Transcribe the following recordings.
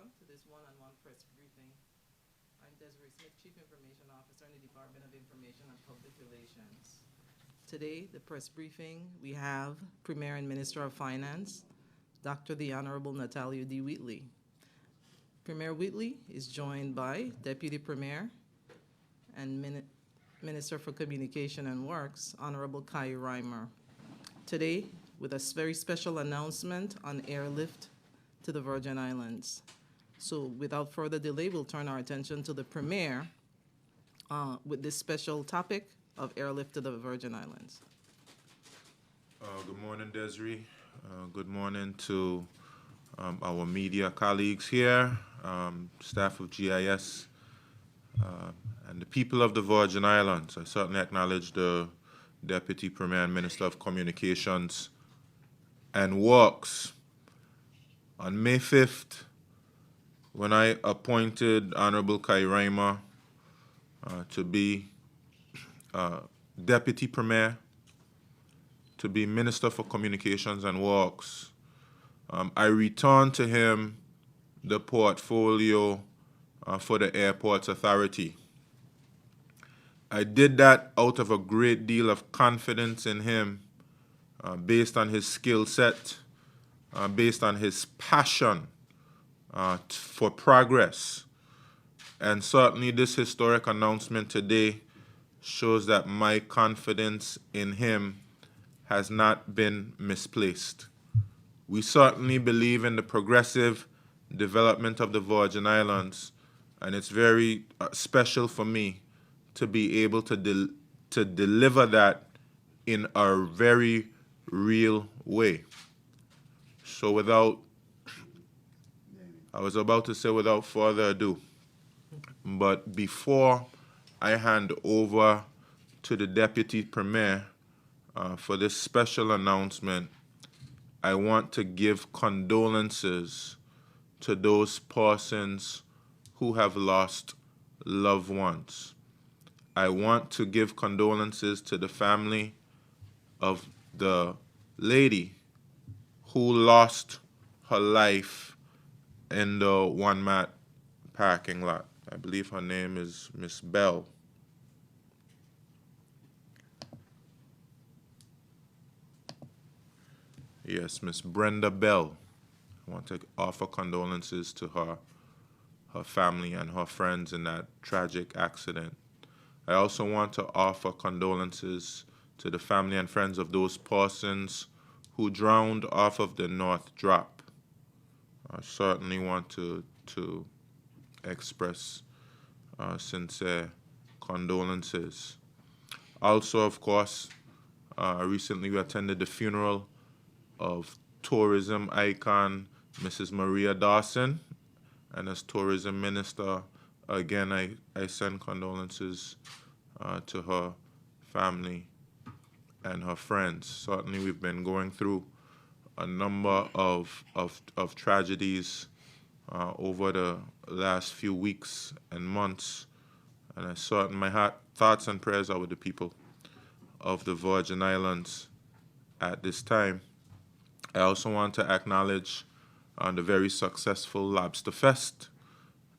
welcome to this one-on-one press briefing. I'm Desiree Smith, Chief Information Officer in the Department of Information and Public Relations. Today, the press briefing, we have Premier and Minister of Finance, Dr. the Honorable Natalia D. Wheatley. Premier Wheatley is joined by Deputy Premier and Minister for Communication and Works, Honorable Kai Reimer. Today, with a very special announcement on Airlift to the Virgin Islands. So without further delay, we'll turn our attention to the Premier with this special topic of Airlift to the Virgin Islands. Good morning, Desiree. Good morning to our media colleagues here, staff of GIS, and the people of the Virgin Islands. I certainly acknowledge the Deputy Premier and Minister of Communications and Works. On May 5th, when I appointed Honorable Kai Reimer to be Deputy Premier, to be Minister for Communications and Works, I returned to him the portfolio for the Airports Authority. I did that out of a great deal of confidence in him, based on his skill set, based on his passion for progress. And certainly this historic announcement today shows that my confidence in him has not been misplaced. We certainly believe in the progressive development of the Virgin Islands, and it's very special for me to be able to deliver that in a very real way. So I was about to say without further ado, but before I hand over to the Deputy Premier for this special announcement, I want to give condolences to those persons who have lost loved ones. I want to give condolences to the family of the lady who lost her life in the One-Mat parking lot. I believe her name is Miss Bell. Yes, Miss Brenda Bell. I want to offer condolences to her family and her friends in that tragic accident. I also want to offer condolences to the family and friends of those persons who drowned off of the North Drop. I certainly want to express sincere condolences. Also, of course, recently we attended the funeral of tourism icon Mrs. Maria Dawson, and as tourism minister, again, I send condolences to her family and her friends. Certainly we've been going through a number of tragedies over the last few weeks and months, and my thoughts and prayers are with the people of the Virgin Islands at this time. I also want to acknowledge the very successful Lobster Fest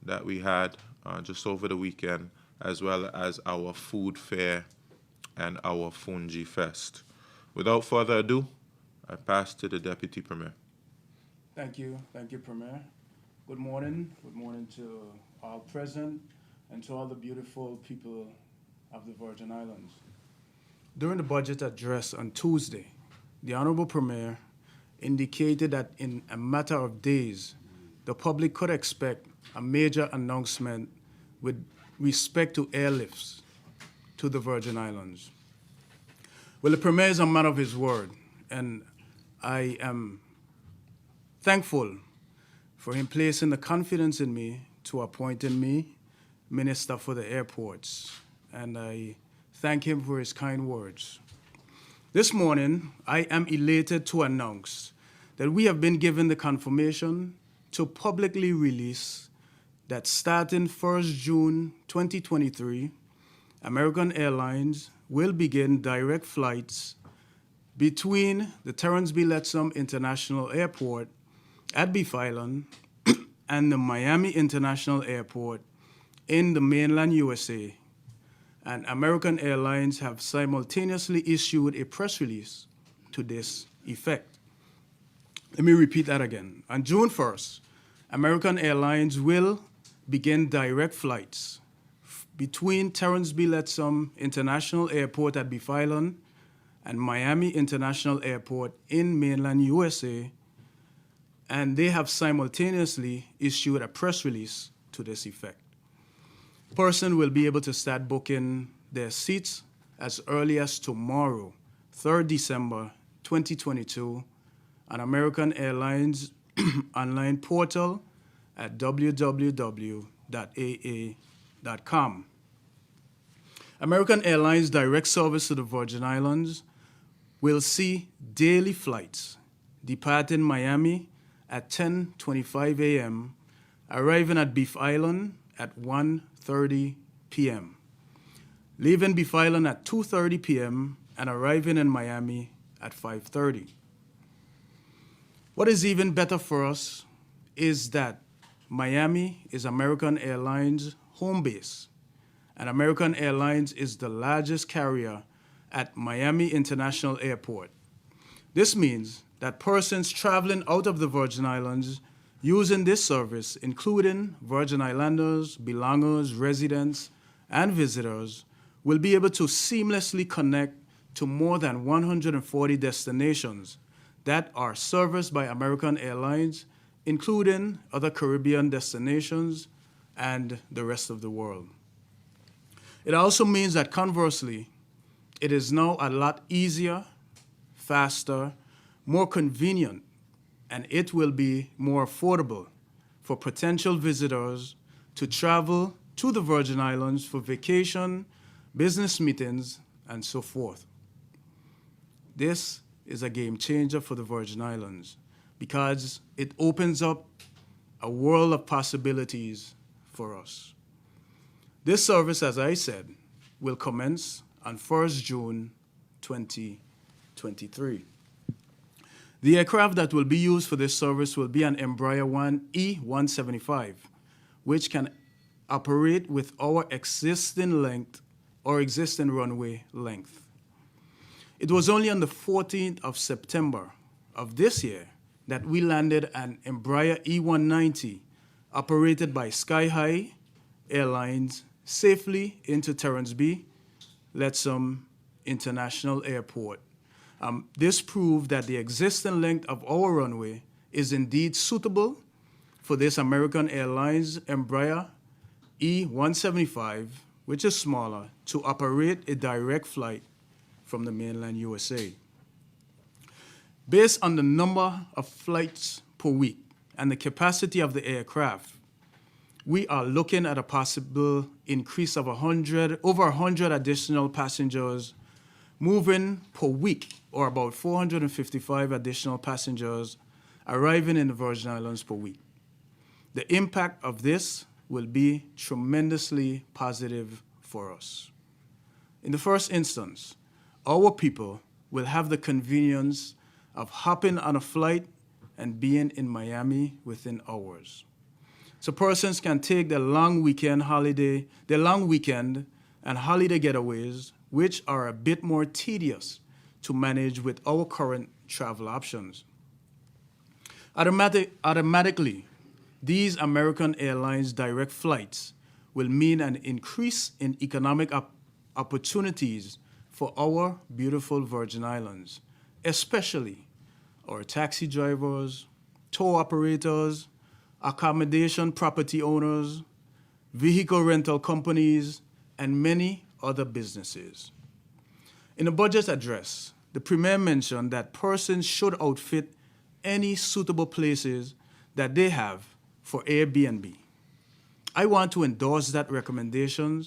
that we had just over the weekend, as well as our food fair and our Fungi Fest. Without further ado, I pass to the Deputy Premier. Thank you, Premier. Good morning to all present and to all the beautiful people of the Virgin Islands. During the budget address on Tuesday, the Honorable Premier indicated that in a matter of days, the public could expect a major announcement with respect to airlifts to the Virgin Islands. Well, the Premier is a man of his word, and I am thankful for him placing the confidence in me to appointing me Minister for the Airports, and I thank him for his kind words. This morning, I am elated to announce that we have been given the confirmation to publicly release that starting 1st June 2023, American Airlines will begin direct flights between the Terrence B. Lettsome International Airport at Beef Island and the Miami International Airport in the mainland USA, and American Airlines have simultaneously issued a press release to this effect. Let me repeat that again. On June 1st, American Airlines will begin direct flights between Terrence B. Lettsome International Airport at Beef Island and Miami International Airport in mainland USA, and they have simultaneously issued a press release to this effect. Person will be able to start booking their seats as early as tomorrow, 3rd December 2022, on American Airlines online portal at www.aa.com. American Airlines direct service to the Virgin Islands will see daily flights departing Miami at 10:25 a.m., arriving at Beef Island at 1:30 p.m., leaving Beef Island at 2:30 p.m., and arriving in Miami at 5:30. What is even better for us is that Miami is American Airlines' home base, and American Airlines is the largest carrier at Miami International Airport. This means that persons traveling out of the Virgin Islands using this service, including Virgin Islanders, belongers, residents, and visitors, will be able to seamlessly connect to more than 140 destinations that are serviced by American Airlines, including other Caribbean destinations and the rest of the world. It also means that conversely, it is now a lot easier, faster, more convenient, and it will be more affordable for potential visitors to travel to the Virgin Islands for vacation, business meetings, and so forth. This is a game changer for the Virgin Islands because it opens up a world of possibilities for us. This service, as I said, will commence on 1st June 2023. The aircraft that will be used for this service will be an Embraer E175, which can operate with our existing runway length. It was only on the 14th of September of this year that we landed an Embraer E190 operated by Sky High Airlines safely into Terrence B. Lettsome International Airport. This proved that the existing length of our runway is indeed suitable for this American Airlines Embraer E175, which is smaller, to operate a direct flight from the mainland USA. Based on the number of flights per week and the capacity of the aircraft, we are looking at a possible increase of over 100 additional passengers moving per week, or about 455 additional passengers arriving in the Virgin Islands per week. The impact of this will be tremendously positive for us. In the first instance, our people will have the convenience of hopping on a flight and being in Miami within hours. So persons can take their long weekend and holiday getaways, which are a bit more tedious to manage with our current travel options. Automatically, these American Airlines direct flights will mean an increase in economic opportunities for our beautiful Virgin Islands, especially our taxi drivers, tour operators, accommodation property owners, vehicle rental companies, and many other businesses. In the budget address, the Premier mentioned that persons should outfit any suitable places that they have for Airbnb. I want to endorse that recommendation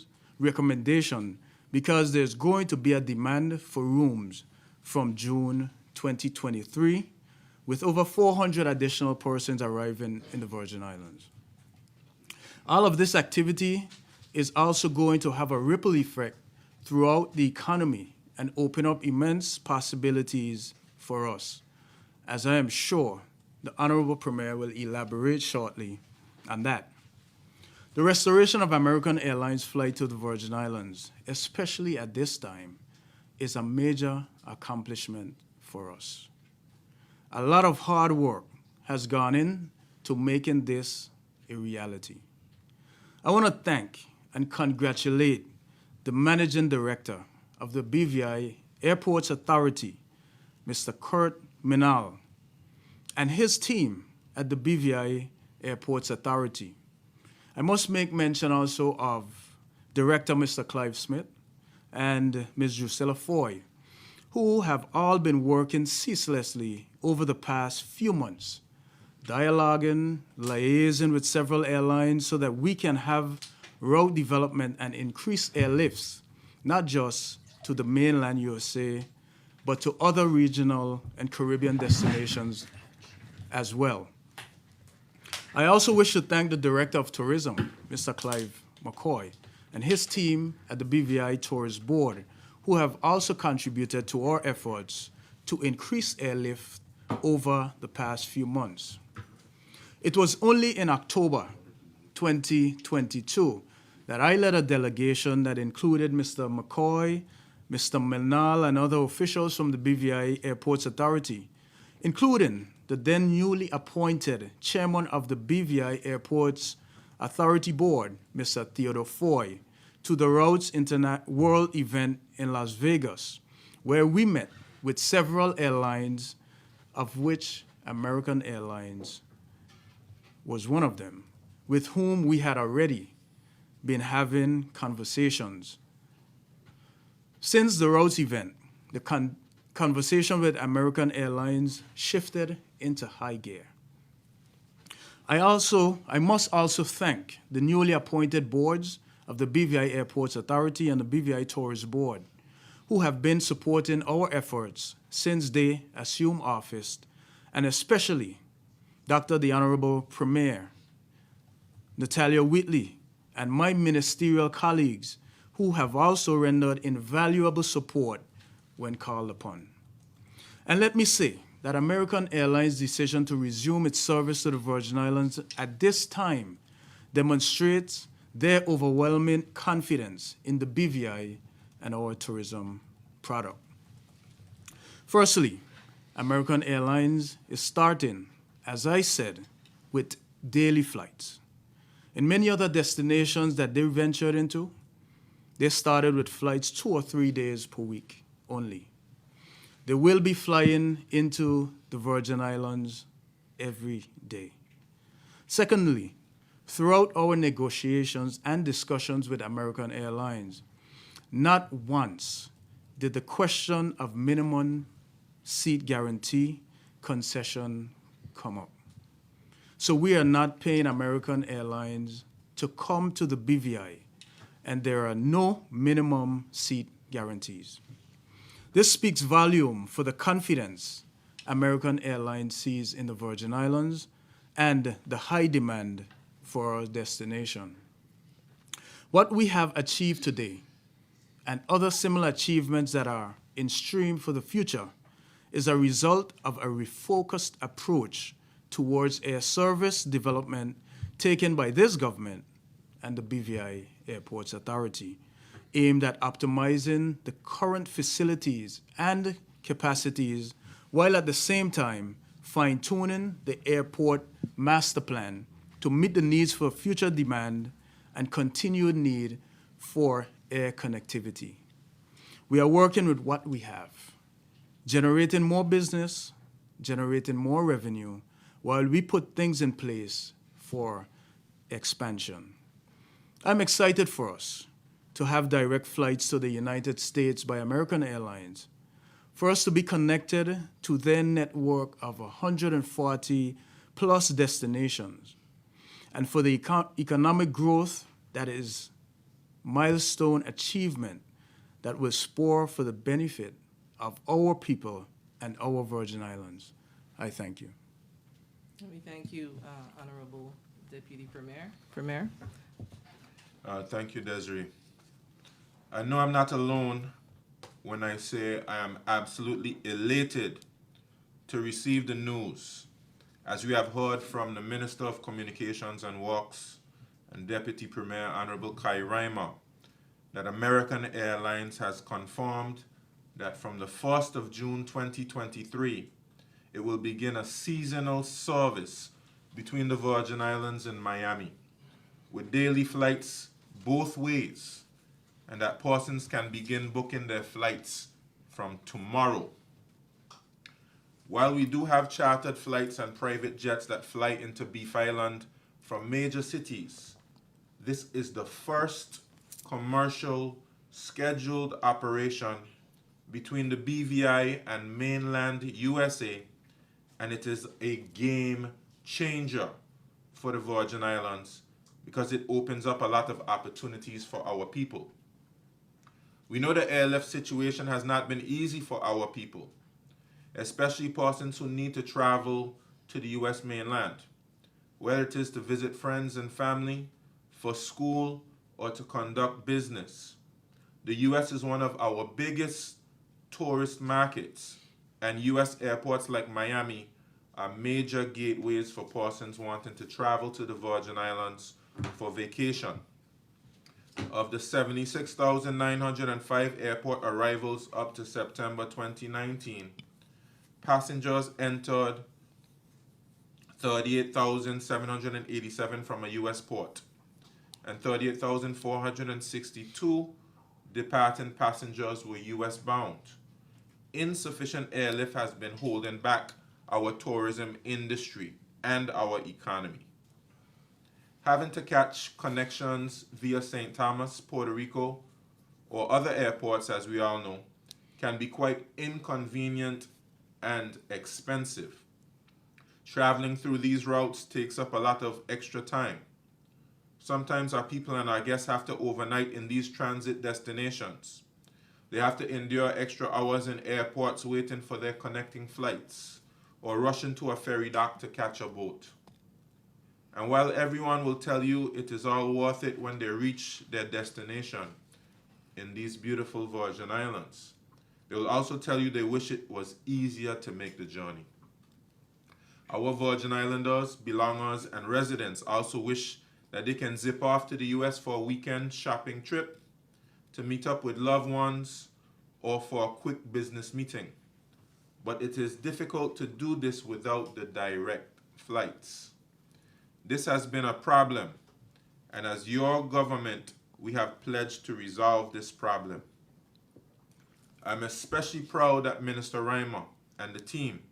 because there's going to be a demand for rooms from June 2023, with over 400 additional persons arriving in the Virgin Islands. All of this activity is also going to have a ripple effect throughout the economy and open up immense possibilities for us, as I am sure the Honorable Premier will elaborate shortly on that. The restoration of American Airlines flight to the Virgin Islands, especially at this time, is a major accomplishment for us. A lot of hard work has gone into making this a reality. I want to thank and congratulate the Managing Director of the BVI Airports Authority, Mr. Kurt Minal, and his team at the BVI Airports Authority. I must make mention also of Director Mr. Clive Smith and Ms. Drusilla Foy, who have all been working ceaselessly over the past few months, dialoguing, liaising with several airlines so that we can have route development and increased airlifts, not just to the mainland USA, but to other regional and Caribbean destinations as well. I also wish to thank the Director of Tourism, Mr. Clive McCoy, and his team at the BVI Tourist Board, who have also contributed to our efforts to increase airlift over the past few months. It was only in October 2022 that I led a delegation that included Mr. McCoy, Mr. Milnal, and other officials from the BVI Airports Authority, including the then newly appointed chairman of the BVI Airports Authority Board, Mr. Theodore Foy, to the Routes World event in Las Vegas, where we met with several airlines, of which American Airlines was one of them, with whom we had already been having conversations. Since the Routes event, the conversation with American Airlines shifted into high gear. I must also thank the newly appointed boards of the BVI Airports Authority and the BVI Tourist Board, who have been supporting our efforts since they assumed office, and especially Dr. the Honorable Premier, Natalia Whitley, and my ministerial colleagues, who have also rendered invaluable support when called upon. And let me say that American Airlines' decision to resume its service to the Virgin Islands at this time demonstrates their overwhelming confidence in the BVI and our tourism product. Firstly, American Airlines is starting, as I said, with daily flights. In many other destinations that they ventured into, they started with flights 2 or 3 days per week only. They will be flying into the Virgin Islands every day. Secondly, throughout our negotiations and discussions with American Airlines, not once did the question of minimum seat guarantee concession come up. So we are not paying American Airlines to come to the BVI, and there are no minimum seat guarantees. This speaks volume for the confidence American Airlines sees in the Virgin Islands and the high demand for our destination. What we have achieved today and other similar achievements that are in stream for the future is a result of a refocused approach towards air service development taken by this government and the BVI Airports Authority, aimed at optimizing the current facilities and capacities, while at the same time fine-tuning the airport master plan to meet the needs for future demand and continued need for air connectivity. We are working with what we have, generating more business, generating more revenue, while we put things in place for expansion. I'm excited for us to have direct flights to the United States by American Airlines, for us to be connected to their network of 140 plus destinations, and for the economic growth that is milestone achievement that will spur for the benefit of our people and our Virgin Islands. I thank you. We thank you, Honorable Deputy Premier. Thank you, Desiree. I know I'm not alone when I say I am absolutely elated to receive the news As we have heard from the Minister of Communications and Works and Deputy Premier Honorable Kai Reimer, that American Airlines has confirmed that from the 1st of June 2023, it will begin a seasonal service between the Virgin Islands and Miami, with daily flights both ways, and that persons can begin booking their flights from tomorrow. While we do have chartered flights and private jets that fly into Beef Island from major cities, this is the first commercial scheduled operation between the BVI and mainland USA, and it is a game changer for the Virgin Islands because it opens up a lot of opportunities for our people. We know the airlift situation has not been easy for our people, especially persons who need to travel to the US mainland, whether it is to visit friends and family, for school, or to conduct business. The US is one of our biggest tourist markets, and US airports like Miami are major gateways for persons wanting to travel to the Virgin Islands for vacation. Of the 76,905 airport arrivals up to September 2019, passengers entered 38,787 from a US port, and 38,462 departing passengers were US bound. Insufficient airlift has been holding back our tourism industry and our economy. Having to catch connections via St. Thomas, Puerto Rico, or other airports, as we all know, can be quite inconvenient and expensive. Traveling through these routes takes up a lot of extra time. Sometimes our people and our guests have to overnight in these transit destinations. They have to endure extra hours in airports waiting for their connecting flights, or rushing to a ferry dock to catch a boat. And while everyone will tell you it is all worth it when they reach their destination in these beautiful Virgin Islands, they will also tell you they wish it was easier to make the journey. Our Virgin Islanders, belongers, and residents also wish that they can zip off to the US for a weekend shopping trip, to meet up with loved ones, or for a quick business meeting. But it is difficult to do this without the direct flights. This has been a problem, and as your government, we have pledged to resolve this problem. I'm especially proud that Minister Reimer and the team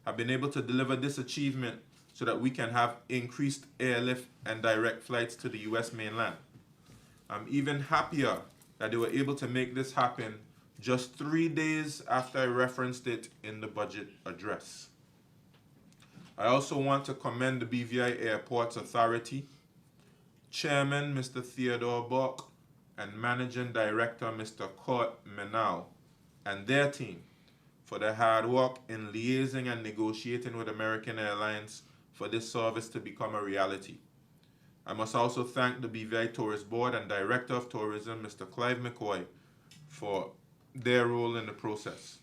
have been able to deliver this achievement so that we can have increased airlift and direct flights to the US mainland. I'm even happier that they were able to make this happen just 3 days after I referenced it in the budget address. I also want to commend the BVI Airports Authority, Chairman Mr. Theodore Bock, and Managing Director Mr. Kurt Menal, and their team for their hard work in liaising and negotiating with American Airlines for this service to become a reality. I must also thank the BVI Tourist Board and Director of Tourism, Mr. Clive McCoy, for their role in the process.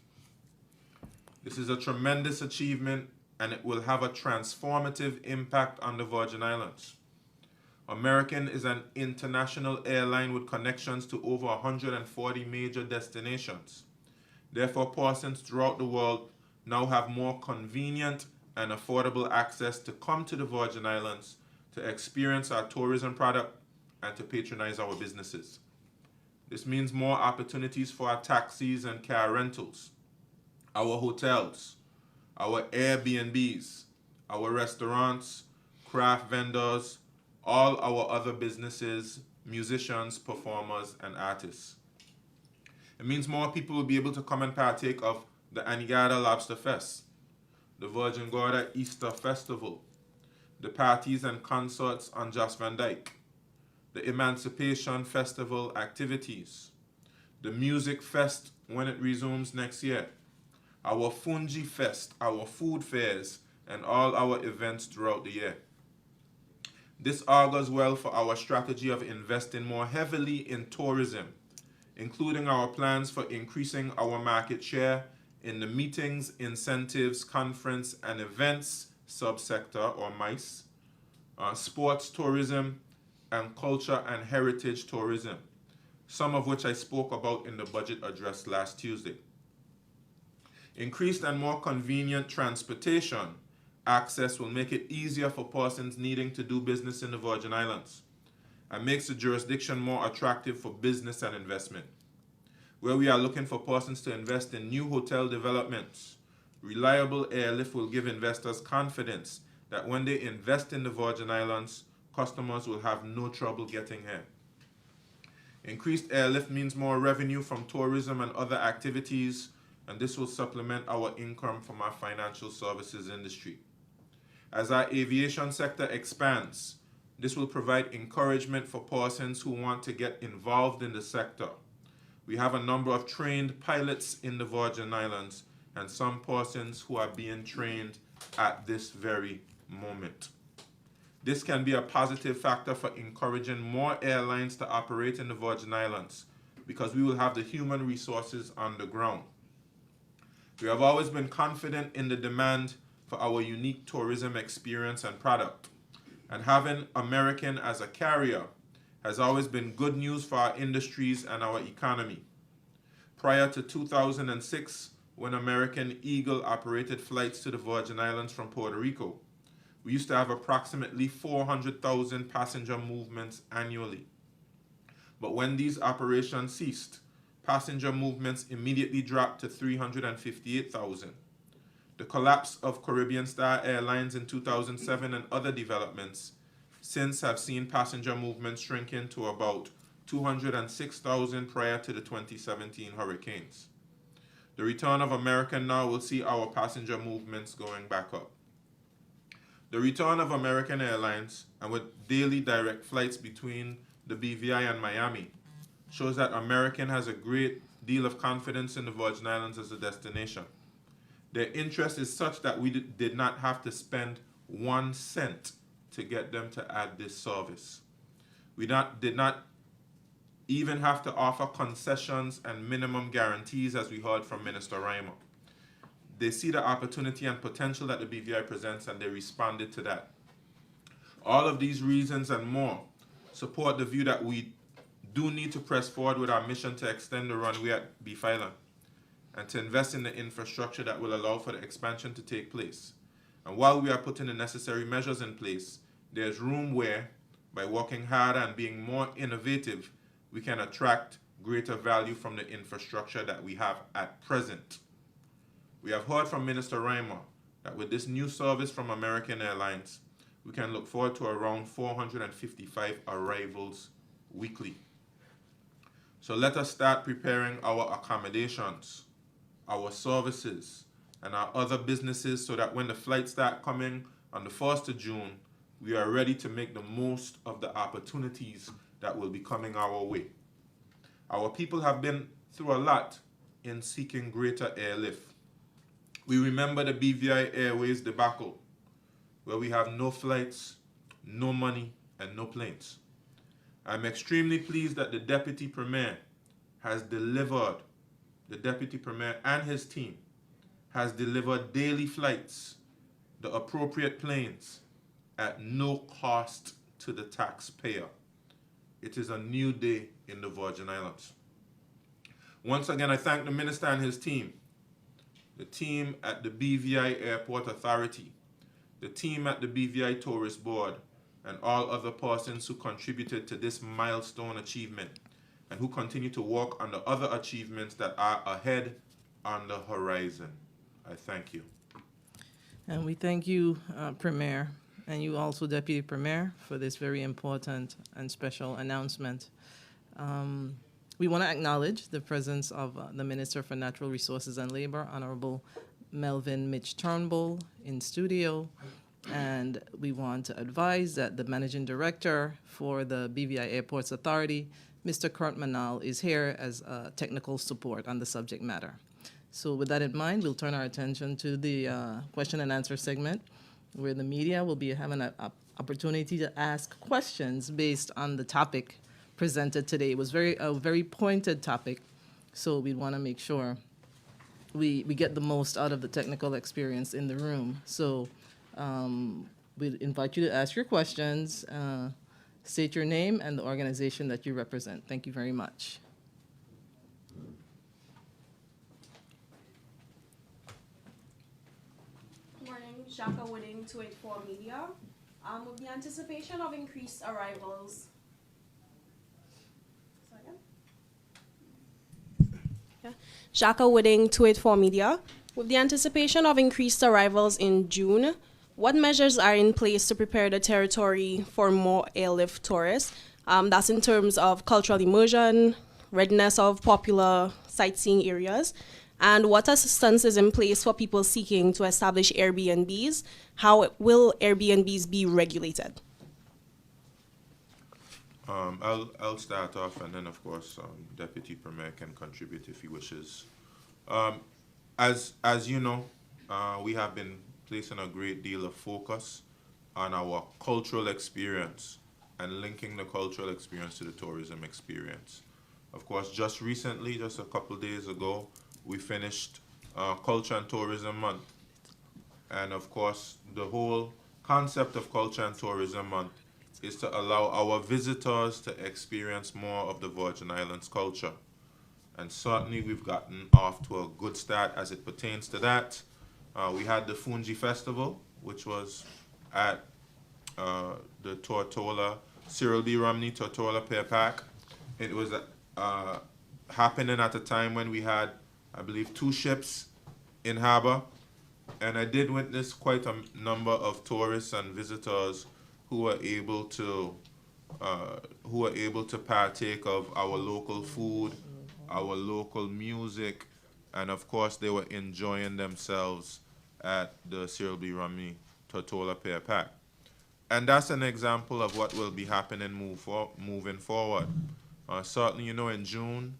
This is a tremendous achievement, and it will have a transformative impact on the Virgin Islands. American is an international airline with connections to over 140 major destinations. Therefore, persons throughout the world now have more convenient and affordable access to come to the Virgin Islands to experience our tourism product and to patronize our businesses. This means more opportunities for our taxis and car rentals, our hotels, our Airbnbs, our restaurants, craft vendors, all our other businesses, musicians, performers, and artists. It means more people will be able to come and partake of the Anegada Lobster Fest, the Virgin Gorda Easter Festival, the parties and concerts on Jos Van Dyke, the Emancipation Festival activities, the Music Fest when it resumes next year, our Fungi Fest, our food fairs, and all our events throughout the year. This augurs well for our strategy of investing more heavily in tourism, including our plans for increasing our market share in the meetings, incentives, conference, and events subsector or MICE, sports tourism, and culture and heritage tourism, some of which I spoke about in the budget address last Tuesday. Increased and more convenient transportation access will make it easier for persons needing to do business in the Virgin Islands and makes the jurisdiction more attractive for business and investment. Where we are looking for persons to invest in new hotel developments, reliable airlift will give investors confidence that when they invest in the Virgin Islands, customers will have no trouble getting here. Increased airlift means more revenue from tourism and other activities, and this will supplement our income from our financial services industry. As our aviation sector expands, this will provide encouragement for persons who want to get involved in the sector. We have a number of trained pilots in the Virgin Islands and some persons who are being trained at this very moment. This can be a positive factor for encouraging more airlines to operate in the Virgin Islands because we will have the human resources on the ground. We have always been confident in the demand for our unique tourism experience and product, and having American as a carrier has always been good news for our industries and our economy. Prior to 2006, when American Eagle operated flights to the Virgin Islands from Puerto Rico, we used to have approximately 400,000 passenger movements annually. But when these operations ceased, passenger movements immediately dropped to 358,000. The collapse of Caribbean Star Airlines in 2007 and other developments since have seen passenger movements shrinking to about 206,000 prior to the 2017 hurricanes. The return of American now will see our passenger movements going back up. The return of American Airlines, and with daily direct flights between the BVI and Miami, shows that American has a great deal of confidence in the Virgin Islands as a destination. Their interest is such that we did not have to spend 1 cent to get them to add this service. We did not even have to offer concessions and minimum guarantees, as we heard from Minister Reimer. They see the opportunity and potential that the BVI presents, and they responded to that. All of these reasons and more support the view that we do need to press forward with our mission to extend the runway at Beef Island and to invest in the infrastructure that will allow for the expansion to take place. And while we are putting the necessary measures in place, there's room where, by working harder and being more innovative, we can attract greater value from the infrastructure that we have at present. We have heard from Minister Reimer that with this new service from American Airlines, we can look forward to around 455 arrivals weekly. So let us start preparing our accommodations, our services, and our other businesses so that when the flights start coming on the 1st of June, we are ready to make the most of the opportunities that will be coming our way. Our people have been through a lot in seeking greater airlift. We remember the BVI Airways debacle, where we have no flights, no money, and no planes. I'm extremely pleased that the Deputy Premier has delivered, the Deputy Premier and his team has delivered daily flights, the appropriate planes, at no cost to the taxpayer. It is a new day in the Virgin Islands. Once again, I thank the Minister and his team, the team at the BVI Airport Authority, the team at the BVI Tourist Board, and all other persons who contributed to this milestone achievement and who continue to work on the other achievements that are ahead on the horizon. I thank you. And we thank you, Premier, and you also, Deputy Premier, for this very important and special announcement. We want to acknowledge the presence of the Minister for Natural Resources and Labor, Honorable Melvin Mitch Turnbull, in studio. And we want to advise that the Managing Director for the BVI Airports Authority, Mr. Kurt Manal, is here as technical support on the subject matter. So with that in mind, we'll turn our attention to the question and answer segment, where the media will be having an opportunity to ask questions based on the topic presented today. It was a very pointed topic, so we want to make sure we get the most out of the technical experience in the room. So We invite you to ask your questions, state your name and the organization that you represent. Thank you very much. Good morning, Shaka Wooding, 284 Media. With the anticipation of increased arrivals. Shaka Wooding, 284 Media. With the anticipation of increased arrivals in June, what measures are in place to prepare the territory for more airlift tourists? That's in terms of cultural immersion, readiness of popular sightseeing areas, and what assistance is in place for people seeking to establish Airbnbs? How will Airbnbs be regulated? I'll start off, and then of course Deputy Premier can contribute if he wishes. As you know, we have been placing a great deal of focus on our cultural experience and linking the cultural experience to the tourism experience. Of course, just recently, just a couple days ago, we finished Culture and Tourism Month. And of course, the whole concept of Culture and Tourism Month is to allow our visitors to experience more of the Virgin Islands culture. And certainly we've gotten off to a good start as it pertains to that. We had the Fungi Festival, which was at the Tortola, Cyril B. Romney Tortola Pier Park. It was happening at a time when we had, I believe, 2 ships in harbor. And I did witness quite a number of tourists and visitors who were able to partake of our local food, our local music, and of course they were enjoying themselves at the Cyril B. Romney Tortola Pier Park. And that's an example of what will be happening moving forward. Certainly, you know, in June,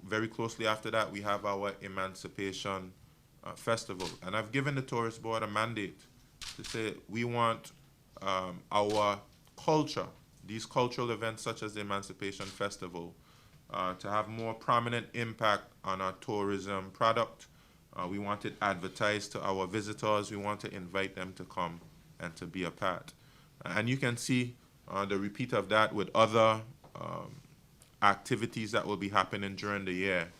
very closely after that, we have our Emancipation Festival. And I've given the Tourist Board a mandate to say we want our culture, these cultural events such as the Emancipation Festival, to have more prominent impact on our tourism product. We want it advertised to our visitors. We want to invite them to come and to be a part. And you can see the repeat of that with other activities that will be happening during the year,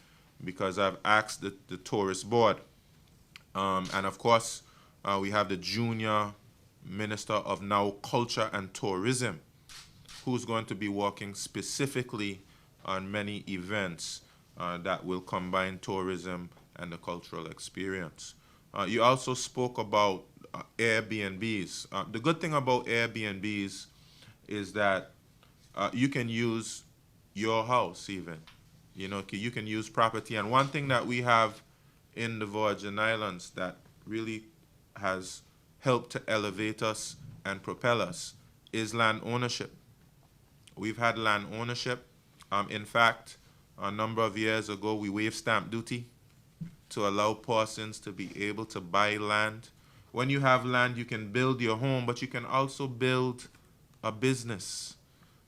because I've asked the Tourist Board. And of course, we have the Junior Minister of now Culture and Tourism, who's going to be working specifically on many events that will combine tourism and the cultural experience. You also spoke about Airbnbs. The good thing about Airbnbs is that you can use your house even. You know, you can use property. And one thing that we have in the Virgin Islands that really has helped to elevate us and propel us is land ownership. We've had land ownership. In fact, a number of years ago, we waived stamp duty to allow persons to be able to buy land. When you have land, you can build your home, but you can also build a business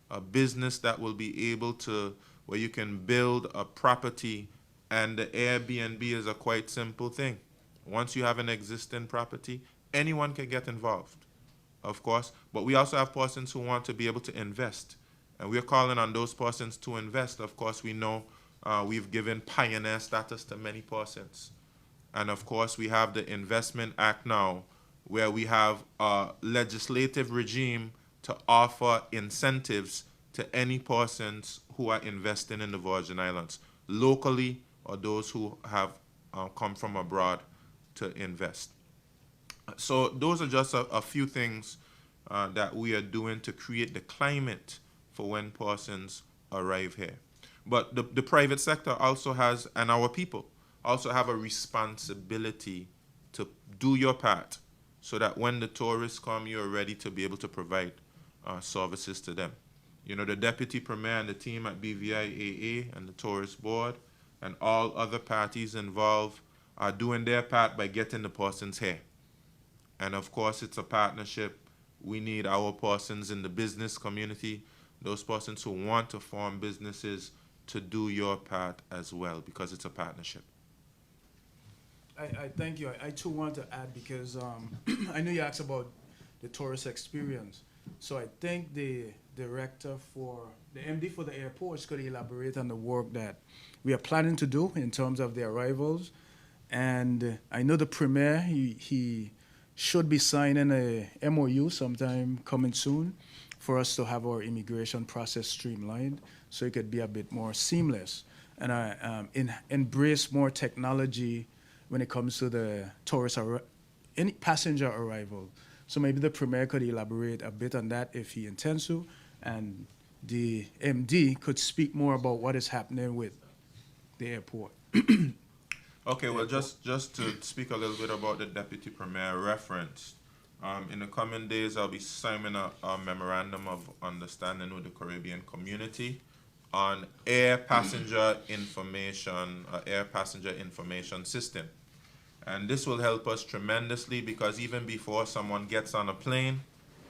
that will be able to, where you can build a property, and the Airbnb is a quite simple thing. Once you have an existing property, anyone can get involved, of course, but we also have persons who want to be able to invest. And we're calling on those persons to invest. Of course, we know we've given pioneer status to many persons. And of course, we have the Investment Act now, where we have a legislative regime to offer incentives to any persons who are investing in the Virgin Islands, locally or those who have come from abroad to invest. So those are just a few things that we are doing to create the climate for when persons arrive here. But the private sector also has, and our people also have a responsibility to do your part so that when the tourists come, you're ready to be able to provide services to them. You know, the Deputy Premier and the team at BVIAA and the Tourist Board and all other parties involved are doing their part by getting the persons here. And of course, it's a partnership. We need our persons in the business community, those persons who want to form businesses, to do your part as well, because it's a partnership. I thank you. I too want to add because I know you asked about the tourist experience. So I think the MD for the airports could elaborate on the work that we are planning to do in terms of the arrivals. And I know the premier, he should be signing a MOU sometime coming soon for us to have our immigration process streamlined so it could be a bit more seamless. And I embrace more technology when it comes to the any passenger arrival. So maybe the premier could elaborate a bit on that if he intends to, and the MD could speak more about what is happening with the airport. Okay, well, just to speak a little bit about the deputy premier reference. In the coming days, I'll be signing a memorandum of understanding with the Caribbean community on air passenger information system. And this will help us tremendously because even before someone gets on a plane,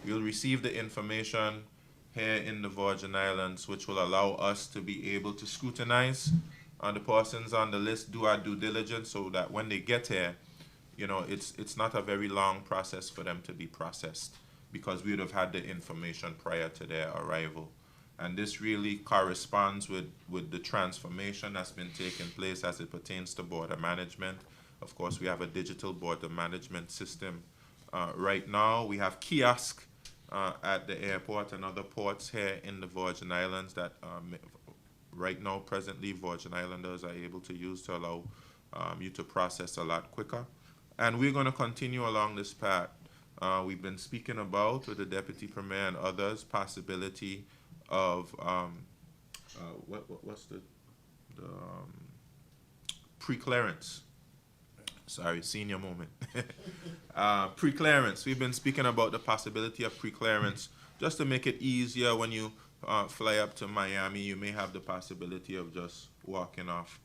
we'll receive the information here in the Virgin Islands, which will allow us to be able to scrutinize the persons on the list, do our due diligence so that when they get here, you know, it's not a very long process for them to be processed because we would have had the information prior to their arrival. And this really corresponds with the transformation that's been taking place as it pertains to border management. Of course, we have a digital border management system. Right now, we have kiosks at the airport and other ports here in the Virgin Islands that right now, presently, Virgin Islanders are able to use to allow you to process a lot quicker. And we're going to continue along this path. We've been speaking about, with the Deputy Premier and others, possibility of, what's the pre-clearance. Sorry, senior moment. Pre-clearance. We've been speaking about the possibility of pre-clearance just to make it easier when you fly up to Miami. You may have the possibility of just walking off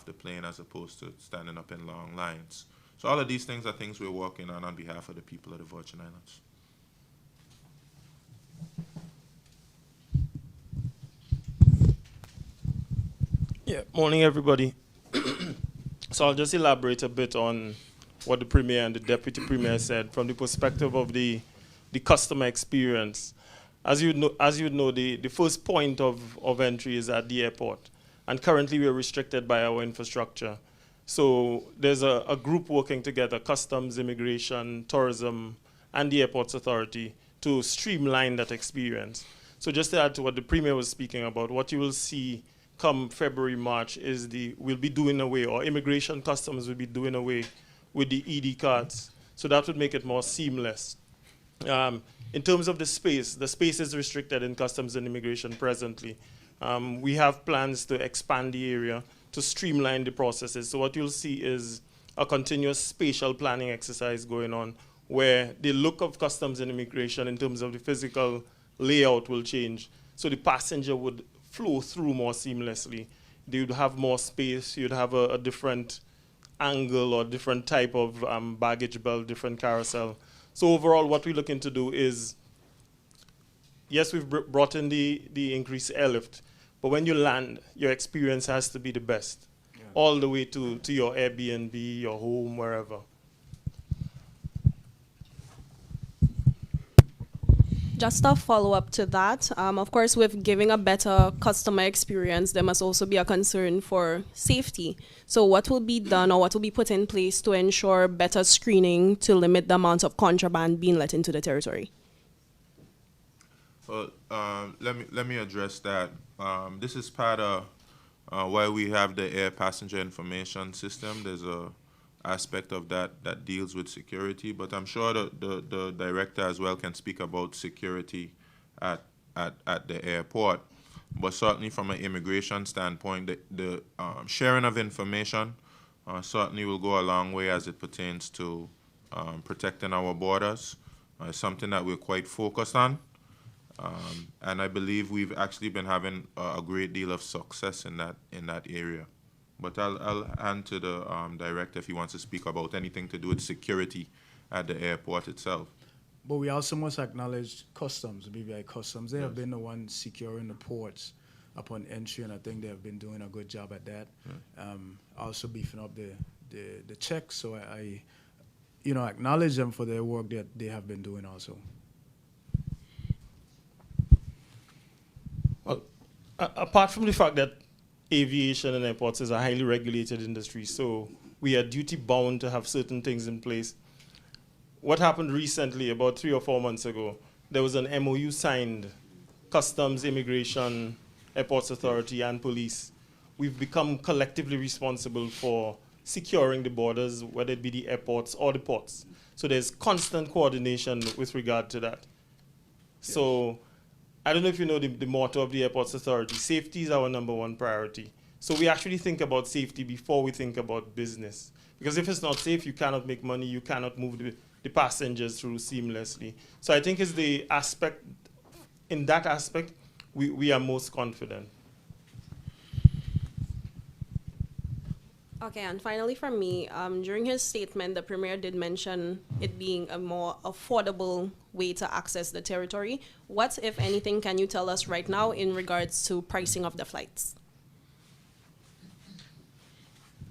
the plane as opposed to standing up in long lines. So all of these things are things we're working on behalf of the people of the Virgin Islands. Yeah, morning everybody. So I'll just elaborate a bit on what the Premier and the Deputy Premier said from the perspective of the customer experience. As you know, the first point of entry is at the airport, and currently we're restricted by our infrastructure. So there's a group working together, Customs, Immigration, Tourism, and the Airports Authority to streamline that experience. So just to add to what the Premier was speaking about, what you will see come February, March is we'll be doing away, or Immigration Customs will be doing away with the ED cards. So that would make it more seamless. In terms of the space is restricted in Customs and Immigration presently. We have plans to expand the area to streamline the processes. So what you'll see is a continuous spatial planning exercise going on where the look of Customs and Immigration in terms of the physical layout will change. So the passenger would flow through more seamlessly. They would have more space. You'd have a different angle or different type of baggage belt, different carousel. So overall, what we're looking to do is, yes, we've brought in the increased airlift, but when you land, your experience has to be the best, all the way to your Airbnb, your home, wherever. Just a follow-up to that, of course, with giving a better customer experience, there must also be a concern for safety. So what will be done or what will be put in place to ensure better screening to limit the amount of contraband being let into the territory? Well, let me address that. This is part of why we have the air passenger information system. There's a aspect of that deals with security, but I'm sure the director as well can speak about security at the airport. But certainly from an immigration standpoint, the sharing of information certainly will go a long way as it pertains to protecting our borders. It's something that we're quite focused on. And I believe we've actually been having a great deal of success in that area. But I'll hand to the director if he wants to speak about anything to do with security at the airport itself. But we also must acknowledge Customs, BVI Customs. They have been the ones securing the ports upon entry, and I think they have been doing a good job at that. Also beefing up the the checks. So I acknowledge them for their work that they have been doing also. Well, apart from the fact that aviation and airports is a highly regulated industry, so we are duty bound to have certain things in place. What happened recently, about 3 or 4 months ago, there was an MOU signed, Customs, Immigration, Airports Authority, and Police. We've become collectively responsible for securing the borders, whether it be the airports or the ports. So there's constant coordination with regard to that. Yes. So I don't know if you know the motto of the Airports Authority, safety is our #1 priority. So we actually think about safety before we think about business. Because if it's not safe, you cannot make money, you cannot move the passengers through seamlessly. So I think it's the aspect, in that aspect, we are most confident. Okay, and finally from me, during his statement, the Premier did mention it being a more affordable way to access the territory. What, if anything, can you tell us right now in regards to pricing of the flights?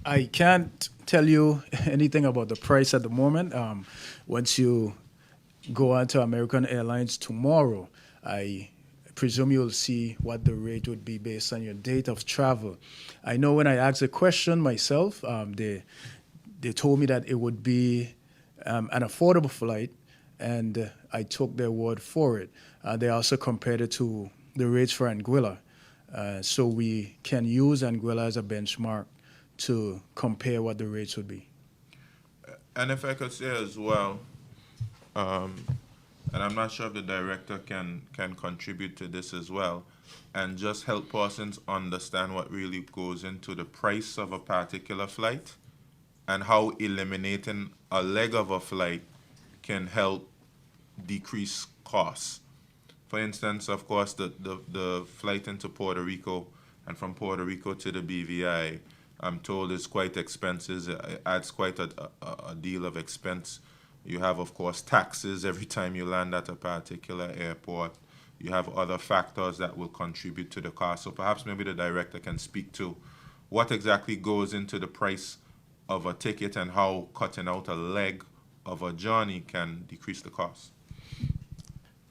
I can't tell you anything about the price at the moment. Once you go on to American Airlines tomorrow, I presume you'll see what the rate would be based on your date of travel. I know when I asked the question myself, they told me that it would be an affordable flight, and I took their word for it. They also compared it to the rates for Anguilla. So we can use Anguilla as a benchmark to compare what the rates would be. And if I could say as well, and I'm not sure if the director can contribute to this as well, and just help persons understand what really goes into the price of a particular flight and how eliminating a leg of a flight can help decrease costs. For instance, of course, the flight into Puerto Rico and from Puerto Rico to the BVI, I'm told is quite expensive. It adds quite a deal of expense. You have, of course, taxes every time you land at a particular airport. You have other factors that will contribute to the cost. So perhaps maybe the director can speak to what exactly goes into the price of a ticket and how cutting out a leg of a journey can decrease the cost.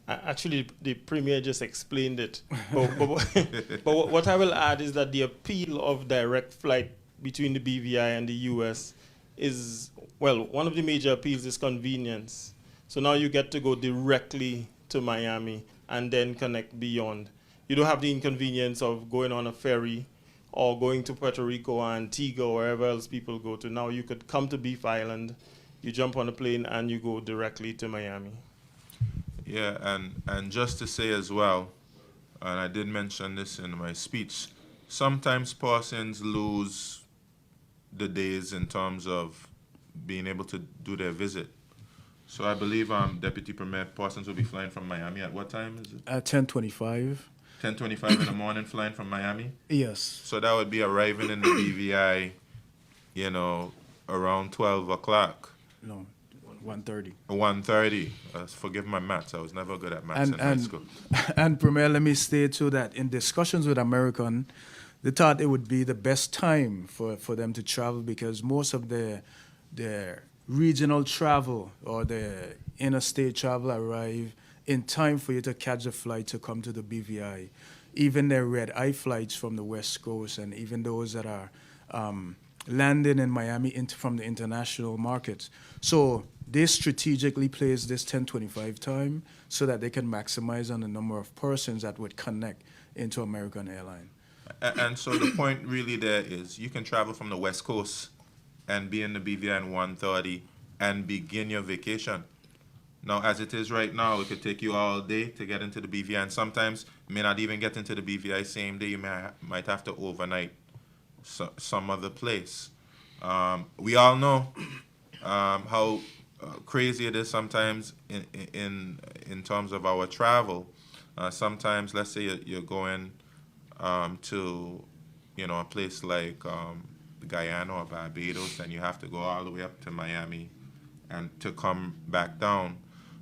Actually, the Premier just explained it. But what I will add is that the appeal of direct flight between the BVI and the US is, well, one of the major appeals is convenience. So now you get to go directly to Miami and then connect beyond. You don't have the inconvenience of going on a ferry or going to Puerto Rico or Antigua or wherever else people go to. Now you could come to Beef Island, you jump on a plane, and you go directly to Miami. Yeah, and just to say as well, and I did mention this in my speech, sometimes persons lose the days in terms of being able to do their visit. So I believe Deputy Premier Parsons will be flying from Miami at what time is it? At 10:25. 10:25 in the morning, flying from Miami? Yes. So that would be arriving in the BVI, around 12 o'clock. No, 1:30. 1:30. Forgive my maths. I was never good at maths in high school. And Premier, let me state too that in discussions with American, they thought it would be the best time for them to travel because most of their regional travel or the interstate travel arrive in time for you to catch a flight to come to the BVI. Even their red-eye flights from the West Coast and even those that are landing in Miami from the international markets. So they strategically place this 10:25 time so that they can maximize on the number of persons that would connect into American Airlines. And so the point really there is you can travel from the West Coast and be in the BVI at 1:30 and begin your vacation. Now, as it is right now, it could take you all day to get into the BVI, and sometimes you may not even get into the BVI same day. You might have to overnight some other place. We all know how crazy it is sometimes in terms of our travel. Sometimes, let's say you're going to a place like Guyana or Barbados, and you have to go all the way up to Miami and to come back down.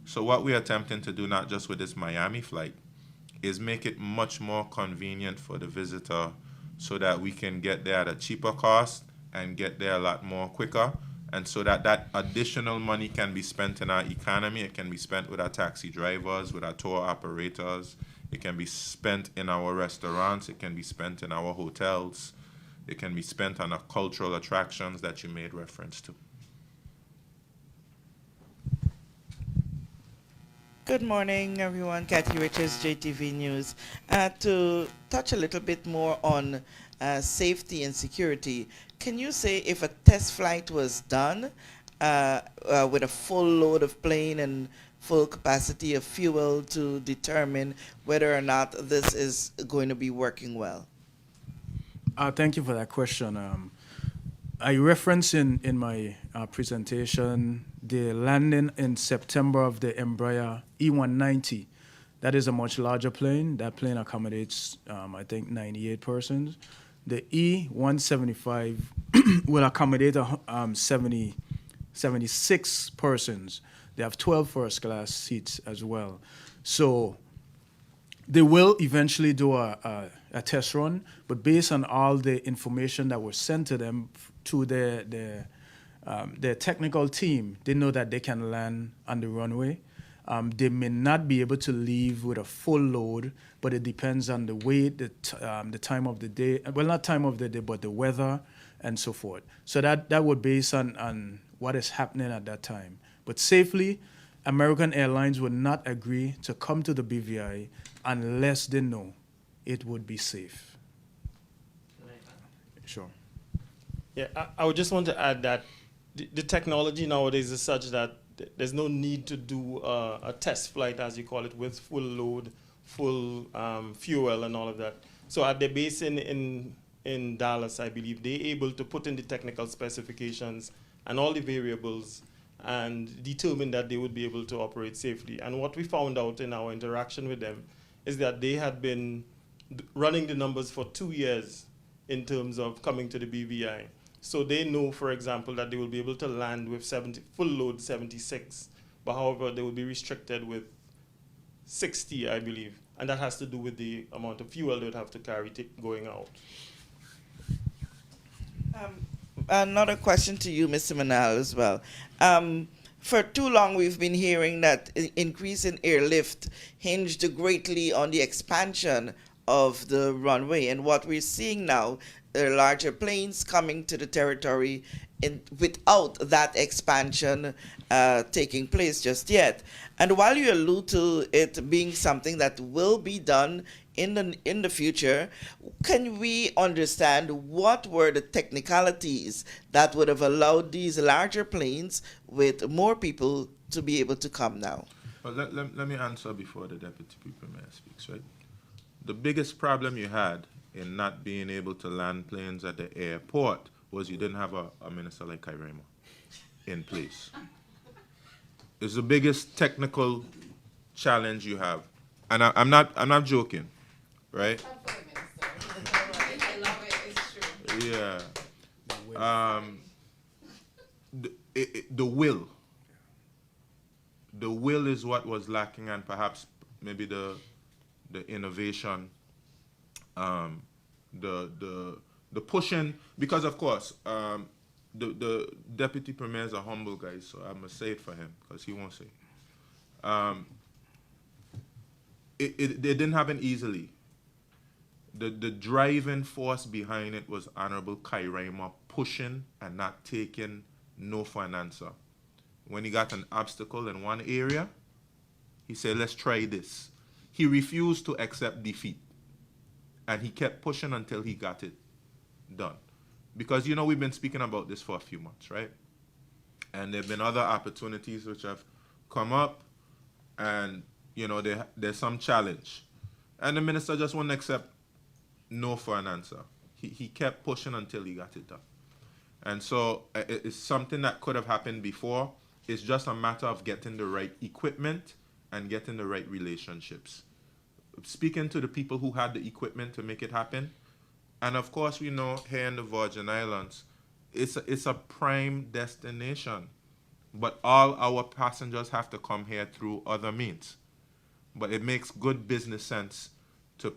So what we're attempting to do, not just with this Miami flight, is make it much more convenient for the visitor so that we can get there at a cheaper cost and get there a lot more quicker. And so that additional money can be spent in our economy. It can be spent with our taxi drivers, with our tour operators. It can be spent in our restaurants. It can be spent in our hotels. It can be spent on the cultural attractions that you made reference to. Good morning, everyone. Kathy Richards, JTV News. To touch a little bit more on safety and security, can you say if a test flight was done with a full load of plane and full capacity of fuel to determine whether or not this is going to be working well? Thank you for that question. I referenced in my presentation the landing in September of the Embraer E190. That is a much larger plane. That plane accommodates, I think, 98 persons. The E175 will accommodate 76 persons. They have 12 first-class seats as well. So they will eventually do a test run, but based on all the information that was sent to them to their technical team, they know that they can land on the runway. They may not be able to leave with a full load, but it depends on the weight, the time of the day. Well, not time of the day, but the weather and so forth. So that would base on what is happening at that time. But safely, American Airlines would not agree to come to the BVI unless they know it would be safe. Sure. Yeah, I would just want to add that the technology nowadays is such that there's no need to do a test flight, as you call it, with full load, full fuel and all of that. So at the base in Dallas, I believe, they're able to put in the technical specifications and all the variables and determine that they would be able to operate safely. And what we found out in our interaction with them is that they had been running the numbers for 2 years in terms of coming to the BVI. So they know, for example, that they will be able to land with full load 76, but however, they will be restricted with 60, I believe. And that has to do with the amount of fuel they would have to carry going out. Another question to you, Mr. Manal, as well. For too long, we've been hearing that increase in airlift hinged greatly on the expansion of the runway. And what we're seeing now, there are larger planes coming to the territory without that expansion taking place just yet. And while you allude to it being something that will be done in the future, can we understand what were the technicalities that would have allowed these larger planes with more people to be able to come now? Well, let me answer before the Deputy Premier speaks, right? The biggest problem you had in not being able to land planes at the airport was you didn't have a minister like Kairema in place. It's the biggest technical challenge you have. And I'm not joking, right? Yeah. The will. The will is what was lacking, and perhaps maybe the innovation, the pushing, because of course, the Deputy Premier is a humble guy, so I must say it for him, because he won't say it. They didn't happen easily. The driving force behind it was Honorable Kairema pushing and not taking no for an answer. When he got an obstacle in one area, he said, let's try this. He refused to accept defeat. And he kept pushing until he got it done. Because, we've been speaking about this for a few months, right? And there have been other opportunities which have come up, and, there's some challenge. And the minister just wouldn't accept no for an answer. He kept pushing until he got it done. And so it's something that could have happened before. It's just a matter of getting the right equipment and getting the right relationships. Speaking to the people who had the equipment to make it happen. And of course, we know here in the Virgin Islands, it's a prime destination. But all our passengers have to come here through other means. But it makes good business sense to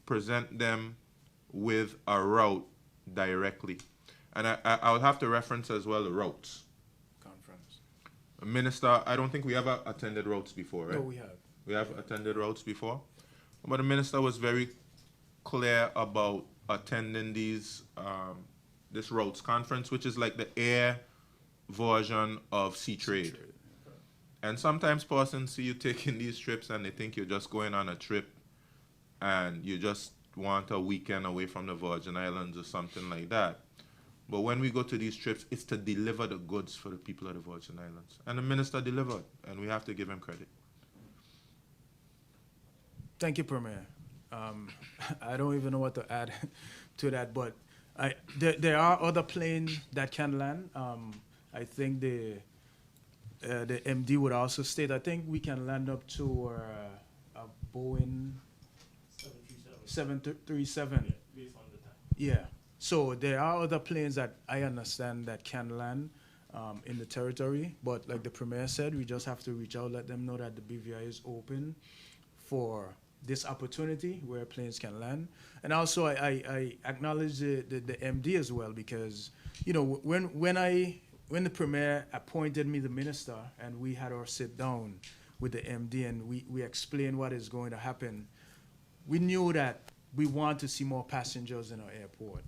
present them with a route directly. And I would have to reference as well the routes. Conference. Minister, I don't think we ever attended routes before, right? No, we have. We have attended routes before. But the minister was very clear about attending this routes conference, which is like the air version of sea trade. And sometimes persons see you taking these trips and they think you're just going on a trip and you just want a weekend away from the Virgin Islands or something like that. But when we go to these trips, it's to deliver the goods for the people of the Virgin Islands. And the minister delivered, and we have to give him credit. Thank you, Premier. I don't even know what to add to that, but there are other planes that can land. I think the MD would also state, I think we can land up to a Boeing 737. Based on the time. Yeah. So there are other planes that I understand that can land in the territory, but like the Premier said, we just have to reach out, let them know that the BVI is open for this opportunity where planes can land. And also I acknowledge the MD as well, because, you know, when the Premier appointed me the minister and we had our sit down with the MD and we explained what is going to happen, we knew that we want to see more passengers in our airport.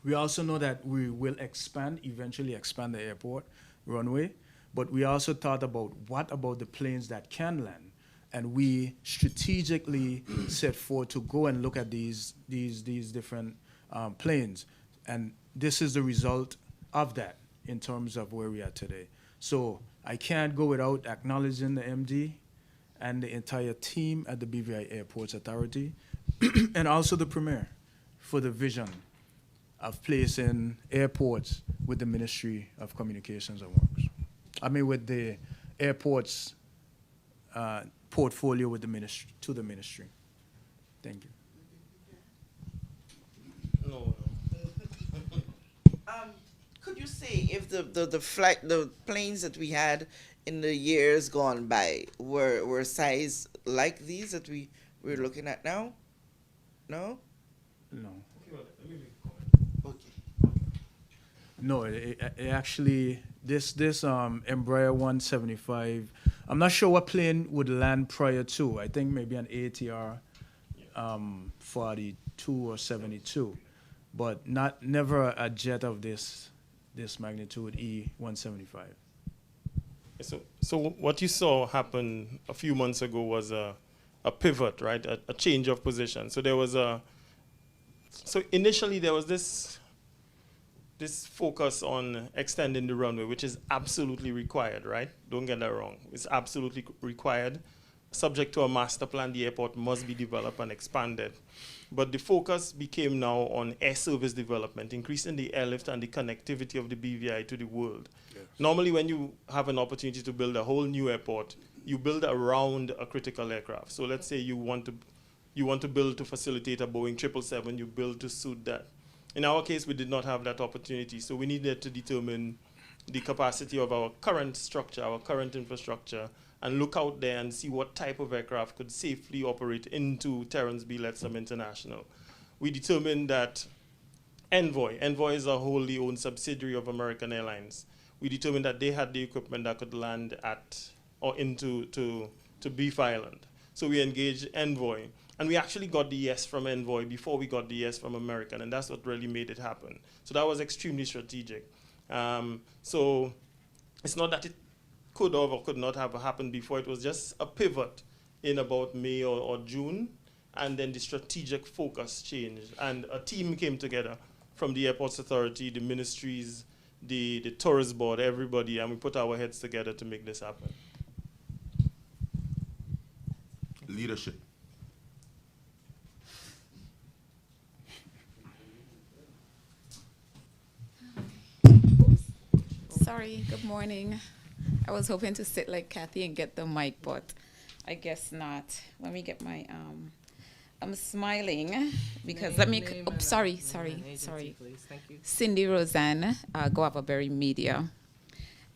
We also know that we will eventually expand the airport runway, but we also thought about what about the planes that can land? And we strategically set forth to go and look at these different planes. And this is the result of that in terms of where we are today. So I can't go without acknowledging the MD and the entire team at the BVI Airports Authority and also the Premier for the vision of placing airports with the Ministry of Communications and Works. I mean, with the airports portfolio with the ministry. Thank you. No. Could you say if the planes that we had in the years gone by were size like these that we're looking at now? No? No. Okay. No, it actually, this Embraer 175, I'm not sure what plane would land prior to. I think maybe an ATR 42 or 72, but never a jet of this magnitude, E175. So what you saw happen a few months ago was a pivot, right? A change of position. So there was initially there was this focus on extending the runway, which is absolutely required, right? Don't get that wrong. It's absolutely required. Subject to a master plan, the airport must be developed and expanded. But the focus became now on air service development, increasing the airlift and the connectivity of the BVI to the world. Yes. Normally, when you have an opportunity to build a whole new airport, you build around a critical aircraft. So let's say you want to build to facilitate a Boeing 777, you build to suit that. In our case, we did not have that opportunity, so we needed to determine the capacity of our current structure, our current infrastructure, and look out there and see what type of aircraft could safely operate into Terrence B. Lettsome International. We determined that Envoy is a wholly owned subsidiary of American Airlines. We determined that they had the equipment that could land at or into Beef Island. So we engaged Envoy. And we actually got the yes from Envoy before we got the yes from American, and that's what really made it happen. So that was extremely strategic. So it's not that it could have or could not have happened before. It was just a pivot in about May or June, and then the strategic focus changed. And a team came together from the Airports Authority, the ministries, the tourist board, everybody, and we put our heads together to make this happen. Leadership. Sorry, good morning. I was hoping to sit like Kathy and get the mic, but I guess not. Let me get my, I'm smiling because sorry. Please. Thank you. Cindy Roseanne, Guavaberry Media.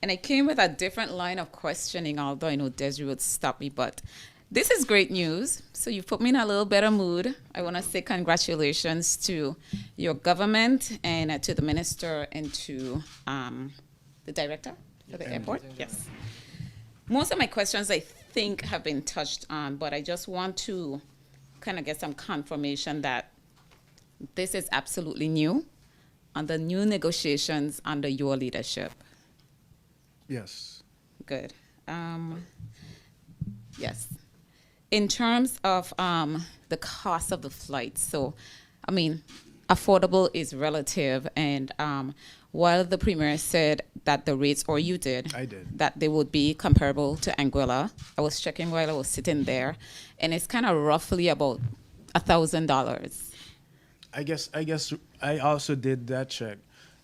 And I came with a different line of questioning, although I know Desiree would stop me, but This is great news. So you put me in a little better mood. I want to say congratulations to your government and to the minister and to the director for the airport. Yes. Most of my questions I think have been touched on, but I just want to kind of get some confirmation that this is absolutely new under new negotiations under your leadership. Yes. Good. Yes. In terms of the cost of the flights, so, I mean, affordable is relative, and while the Premier said that the rates, or you did, I did. that they would be comparable to Anguilla, I was checking while I was sitting there, and it's kind of roughly about $1,000. I guess I also did that check,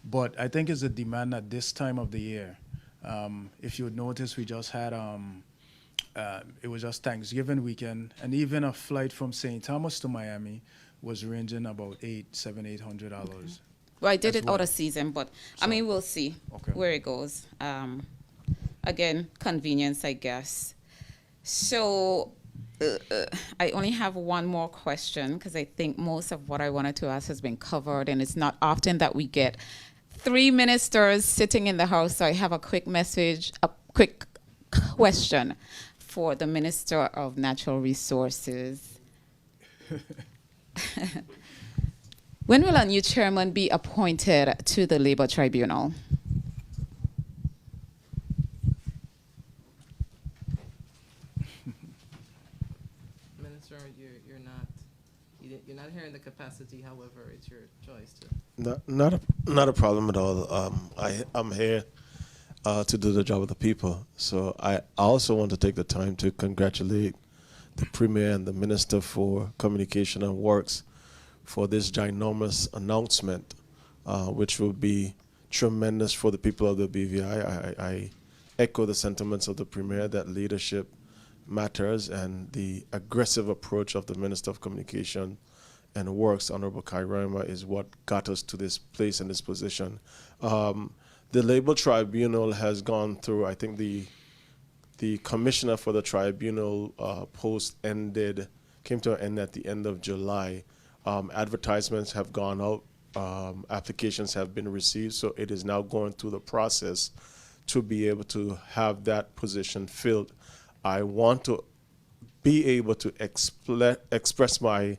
but I think it's a demand at this time of the year. If you would notice, we just had it was just Thanksgiving weekend, and even a flight from St. Thomas to Miami was ranging about $800. Well, I did As it out well. of season, but I So, mean, we'll see okay. where it goes. Again, convenience, I guess. So I only have one more question because I think most of what I wanted to ask has been covered, and it's not often that we get 3 ministers sitting in the House. So I have a quick question for the Minister of Natural Resources. When will a new chairman be appointed to the Labor Tribunal? Minister, you're not here in the capacity, however, it's your choice to. Not a problem at all. I'm here to do the job of the people. So I also want to take the time to congratulate the Premier and the Minister for Communication and Works for this ginormous announcement, which will be tremendous for the people of the BVI. I echo the sentiments of the Premier that leadership matters, and the aggressive approach of the Minister of Communication and Works, Honorable Kairima, is what got us to this place and this position. The Labor Tribunal has gone through, I think the commissioner for the tribunal post came to an end at the end of July. Advertisements have gone out, applications have been received, so it is now going through the process to be able to have that position filled. I want to be able to express my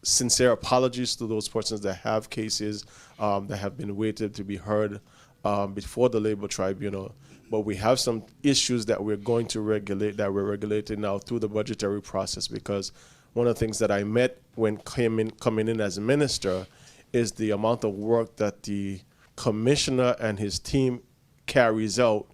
sincere apologies to those persons that have cases that have been waited to be heard before the Labor Tribunal. But we have some issues that we're going to regulate, that we're regulating now through the budgetary process, because one of the things that I met when coming in as a minister is the amount of work that the commissioner and his team carries out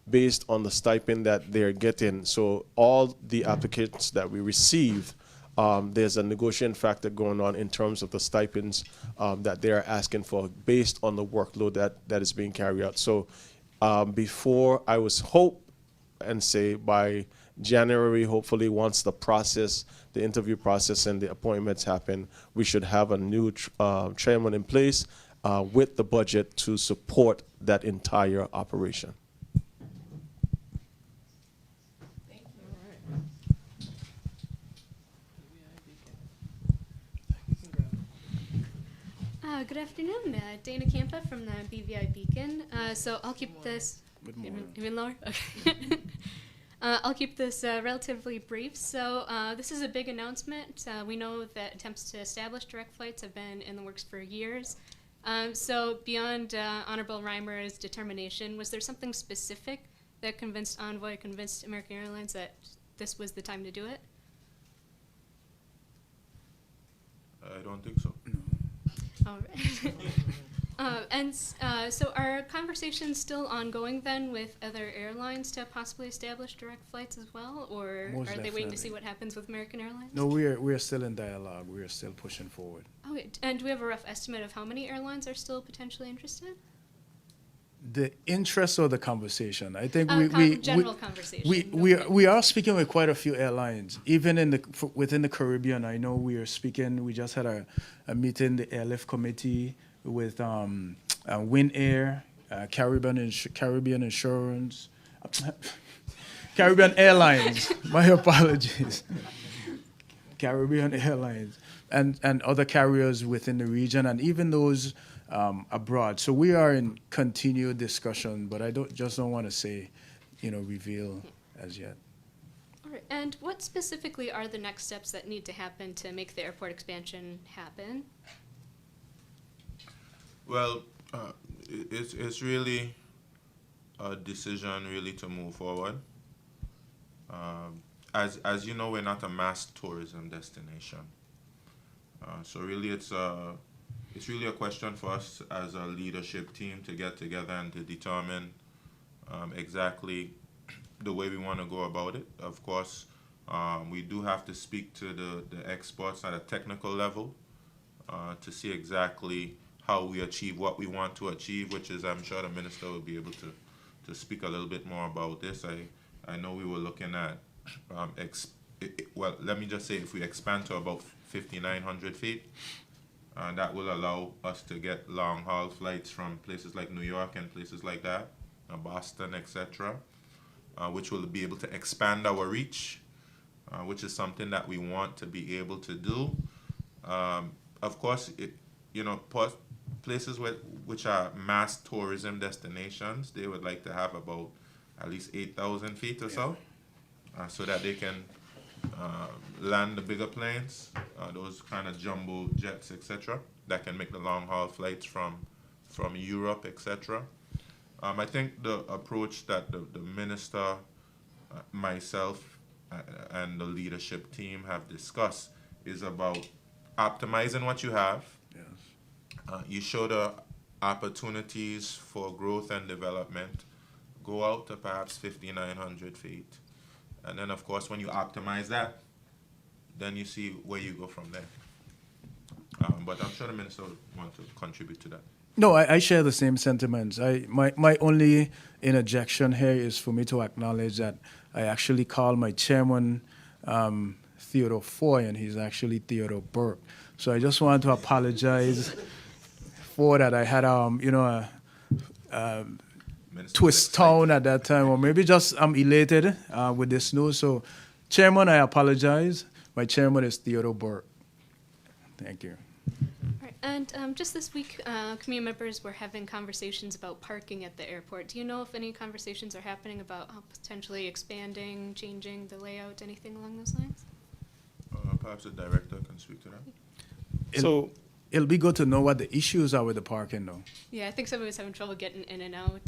based on the stipend that they're getting. So all the applications that we receive, there's a negotiating factor going on in terms of the stipends that they're asking for based on the workload that is being carried out. So before, I was hope and say by January, hopefully once the interview process and the appointments happen, we should have a new chairman in place with the budget to support that entire operation. Good afternoon, Dana Campa from the BVI Beacon. So I'll keep this even lower. Okay. I'll keep this relatively brief. So this is a big announcement. We know that attempts to establish direct flights have been in the works for years. So beyond Honorable Reimer's determination, was there something specific that convinced American Airlines that this was the time to do it? I don't think so. All right. So are conversations still ongoing then with other airlines to possibly establish direct flights as well, or Most are they waiting to definitely. see what happens with American Airlines? No, we are still in dialogue. We are still pushing forward. Okay. And do we have a rough estimate of how many airlines are still potentially interested? The interest of the conversation, I think General conversation. we are speaking with quite a few airlines, even within the Caribbean. I know we are speaking. We just had a meeting, the Airlift committee with Win Air, Caribbean Insurance, Caribbean Airlines. My apologies. Caribbean Airlines and other carriers within the region and even those abroad. So we are in continued discussion, but I don't want to say, reveal as yet. All right. And what specifically are the next steps that need to happen to make the airport expansion happen? Well, it's really a decision really to move forward. As you know, we're not a mass tourism destination. So really it's really a question for us as a leadership team to get together and to determine exactly the way we want to go about it. Of course, we do have to speak to the experts at a technical level to see exactly how we achieve what we want to achieve, which is, I'm sure the minister will be able to speak a little bit more about this. I know we were looking at, well, let me just say, if we expand to about 5,900 feet, that will allow us to get long haul flights from places like New York and places like that, Boston, etc., which will be able to expand our reach, which is something that we want to be able to do. Of course, places which are mass tourism destinations, they would like to have about at least 8,000 feet or so, so that they can land the bigger planes, those kind of jumbo jets, etc., that can make the long haul flights from Europe, etc. I think the approach that the minister, myself, and the leadership team have discussed is about optimizing what you have. Yes. You show the opportunities for growth and development. Go out to perhaps 5,900 feet. And then, of course, when you optimize that, then you see where you go from there. But I'm sure the minister would want to contribute to that. No, I share the same sentiments. My only interjection here is for me to acknowledge that I actually call my chairman Theodore Foy, and he's actually Theodore Burke. So I just want to apologize for that. I had twist tone at that time, or maybe just I'm elated with this news. So, Chairman, I apologize. My chairman is Theodore Burke. Thank you. All right. And just this week, community members were having conversations about parking at the airport. Do you know if any conversations are happening about potentially expanding, changing the layout, anything along those lines? Perhaps the director can speak to that. So It'll be good to know what the issues are with the parking, though. Yeah, I think somebody was having trouble getting in and out,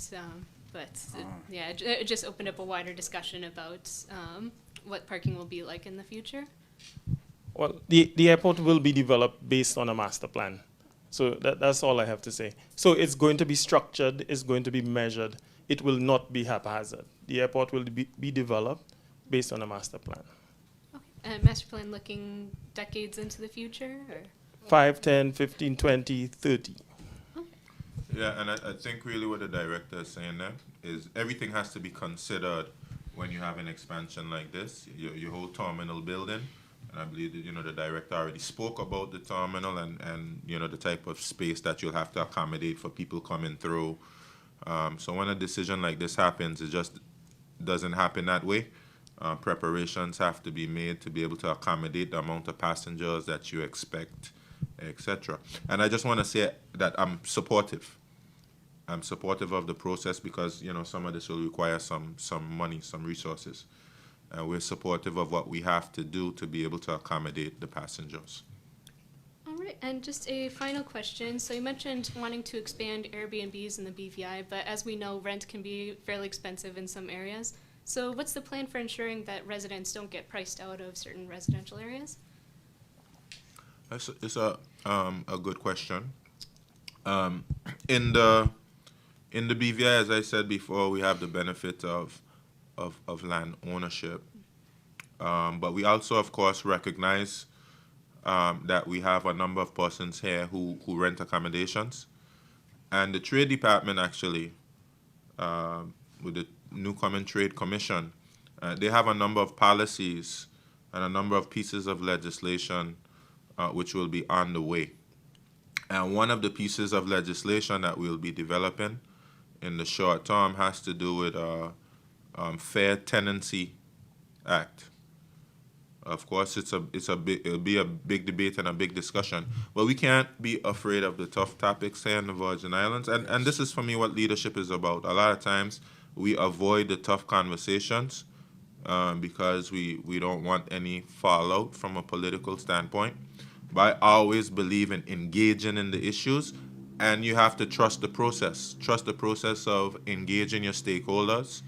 it just opened up a wider discussion about what parking will be like in the future. well, the airport will be developed based on a master plan. So that's all I have to say. So it's going to be structured, it's going to be measured. It will not be haphazard. The airport will be developed based on a master plan. Okay. Master plan looking decades into the future, or? 5, 10, 15, 20, 30. Yeah, and I think really what the director is saying there is everything has to be considered when you have an expansion like this. Your whole terminal building, and I believe that, the director already spoke about the terminal and the type of space that you'll have to accommodate for people coming through. So when a decision like this happens, it just doesn't happen that way. Preparations have to be made to be able to accommodate the amount of passengers that you expect, etc. And I just want to say that I'm supportive. I'm supportive of the process because, some of this will require some money, some resources. We're supportive of what we have to do to be able to accommodate the passengers. All right, and just a final question. So you mentioned wanting to expand Airbnbs in the BVI, but as we know, rent can be fairly expensive in some areas. So what's the plan for ensuring that residents don't get priced out of certain residential areas? It's a good question. In the BVI, as I said before, we have the benefit of land ownership, but we also, of course, recognize that we have a number of persons here who rent accommodations, and the Trade Department actually, with the Newcomen Trade Commission, they have a number of policies and a number of pieces of legislation which will be on the way. And one of the pieces of legislation that we'll be developing in the short term has to do with Fair Tenancy Act. Of course, it'll be a big debate and a big discussion, but we can't be afraid of the tough topics here in the Virgin Islands. And this is for me what leadership is about. A lot of times we avoid the tough conversations because we don't want any fallout from a political standpoint. But I always believe in engaging in the issues, and you have to trust the process. Trust the process of engaging your stakeholders,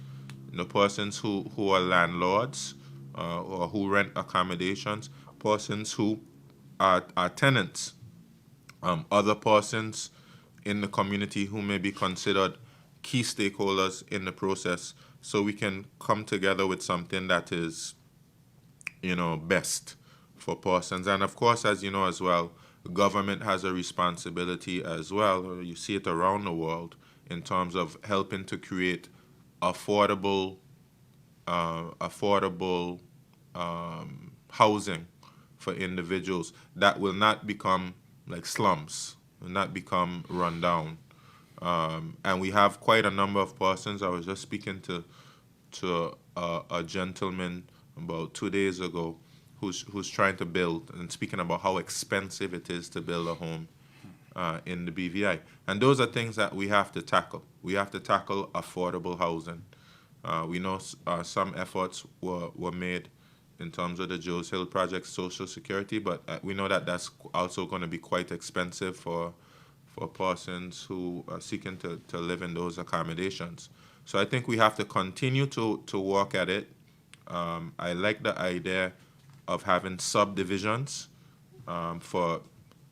the persons who are landlords, or who rent accommodations, persons who are tenants, other persons in the community who may be considered key stakeholders in the process, so we can come together with something that is, best for persons. And of course, as you know as well, government has a responsibility as well. You see it around the world in terms of helping to create affordable housing for individuals that will not become like slums, will not become run down. And we have quite a number of persons. I was just speaking to a gentleman about 2 days ago who's trying to build and speaking about how expensive it is to build a home in the BVI. And those are things that we have to tackle. We have to tackle affordable housing. We know some efforts were made in terms of the Joes Hill Project Social Security, but we know that that's also going to be quite expensive for persons who are seeking to live in those accommodations. So I think we have to continue to work at it. I like the idea of having subdivisions for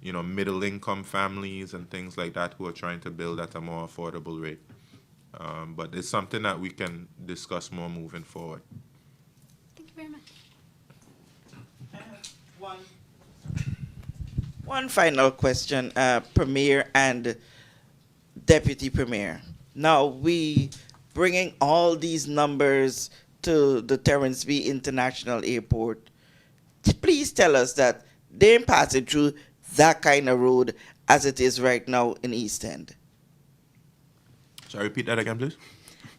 middle income families and things like that who are trying to build at a more affordable rate. But it's something that we can discuss more moving forward. Thank you very much. One final question, Premier and Deputy Premier. Now, we bringing all these numbers to the Terrence B. International Airport. Please tell us that they're passing through that kind of road as it is right now in East End. Sorry, repeat that again, please.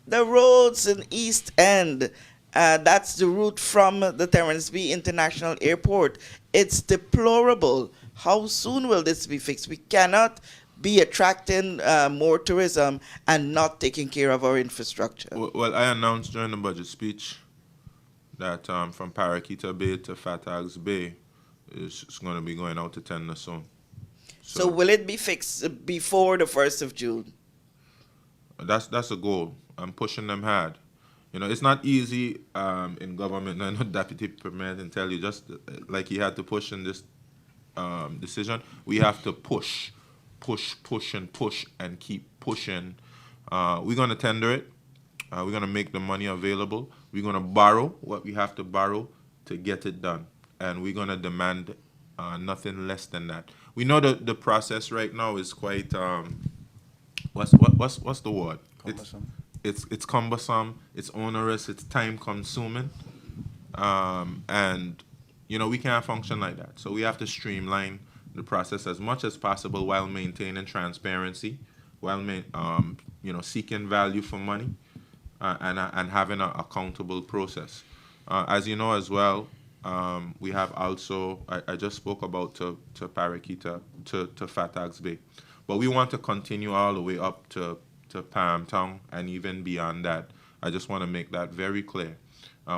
The roads in East End, that's the route from the Terrence B. International Airport. It's deplorable. How soon will this be fixed? We cannot be attracting more tourism and not taking care of our infrastructure. Well, I announced during the budget speech that from Parakeeta Bay to Fatags Bay is going to be going out to tender soon. So will it be fixed before the 1st of June? That's a goal. I'm pushing them hard. It's not easy in government. I know Deputy Premier can tell you, just like he had to push in this decision, we have to push, and keep pushing. We're going to tender it. We're going to make the money available. We're going to borrow what we have to borrow to get it done. And we're going to demand nothing less than that. We know that the process right now is quite, what's the word? Cumbersome. It's cumbersome, it's onerous, it's time consuming. And, we can't function like that. So we have to streamline the process as much as possible while maintaining transparency, while seeking value for money, and having an accountable process. As you know as well, we have also, I just spoke about to Parakeeta, to Fatags Bay, but we want to continue all the way up to Palm Town and even beyond that. I just want to make that very clear.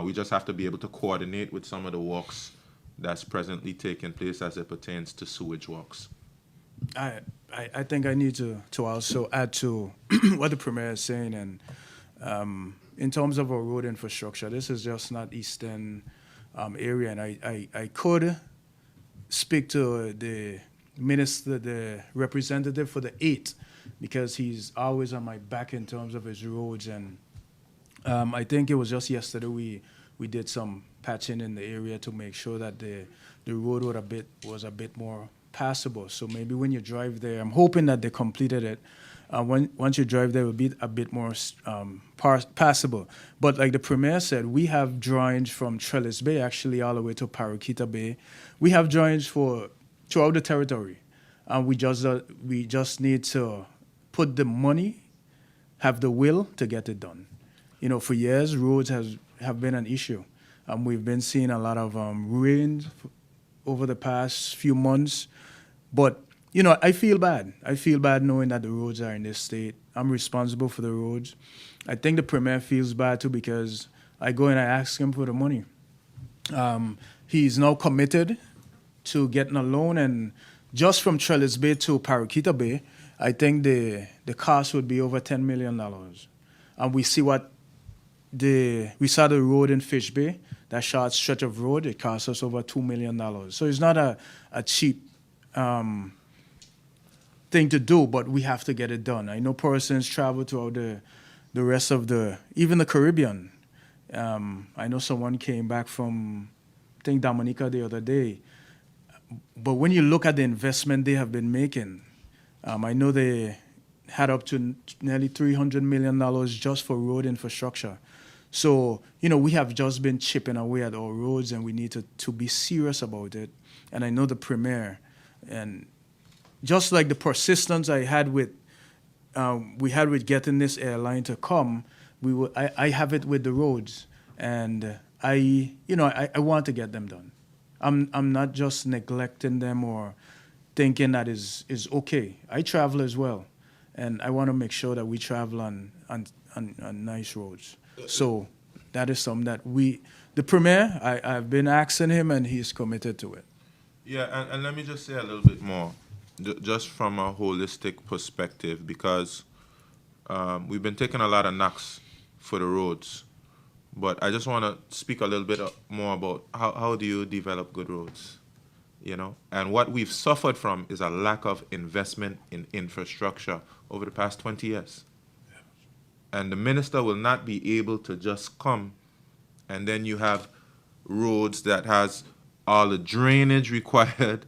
We just have to be able to coordinate with some of the works that's presently taking place as it pertains to sewage works. I think I need to also add to what the Premier is saying. And in terms of our road infrastructure, this is just not Eastern area. And I could speak to the minister, the representative for the 8th, because he's always on my back in terms of his roads. And I think it was just yesterday we did some patching in the area to make sure that the road was a bit more passable. So maybe when you drive there, I'm hoping that they completed it. Once you drive there, it will be a bit more passable. But like the Premier said, we have drawings from Trellis Bay, actually all the way to Parakeeta Bay. We have drawings throughout the territory. And we just need to put the money, have the will to get it done. for years, roads have been an issue. We've been seeing a lot of rain over the past few months. But, I feel bad. I feel bad knowing that the roads are in this state. I'm responsible for the roads. I think the Premier feels bad too because I go and I ask him for the money. He's now committed to getting a loan, and just from Trellis Bay to Paraquita Bay, I think the cost would be over $10 million. And we see we saw the road in Fish Bay, that short stretch of road, it cost us over $2 million. So it's not a cheap thing to do, but we have to get it done. I know persons travel throughout the rest of even the Caribbean. I know someone came back from, I think, Dominica the other day. But when you look at the investment they have been making, I know they had up to nearly $300 million just for road infrastructure. So, we have just been chipping away at our roads, and we need to be serious about it. And I know the Premier, and just like the persistence we had with getting this airline to come, I have it with the roads, and I want to get them done. I'm not just neglecting them or thinking that is okay. I travel as well, and I want to make sure that we travel on nice roads. So that is something that the Premier, I've been asking him, and he's committed to it. Yeah, and let me just say a little bit more, just from a holistic perspective, because we've been taking a lot of knocks for the roads, but I just want to speak a little bit more about how do you develop good roads, And what we've suffered from is a lack of investment in infrastructure over the past 20 years. And the minister will not be able to just come, and then you have roads that has all the drainage required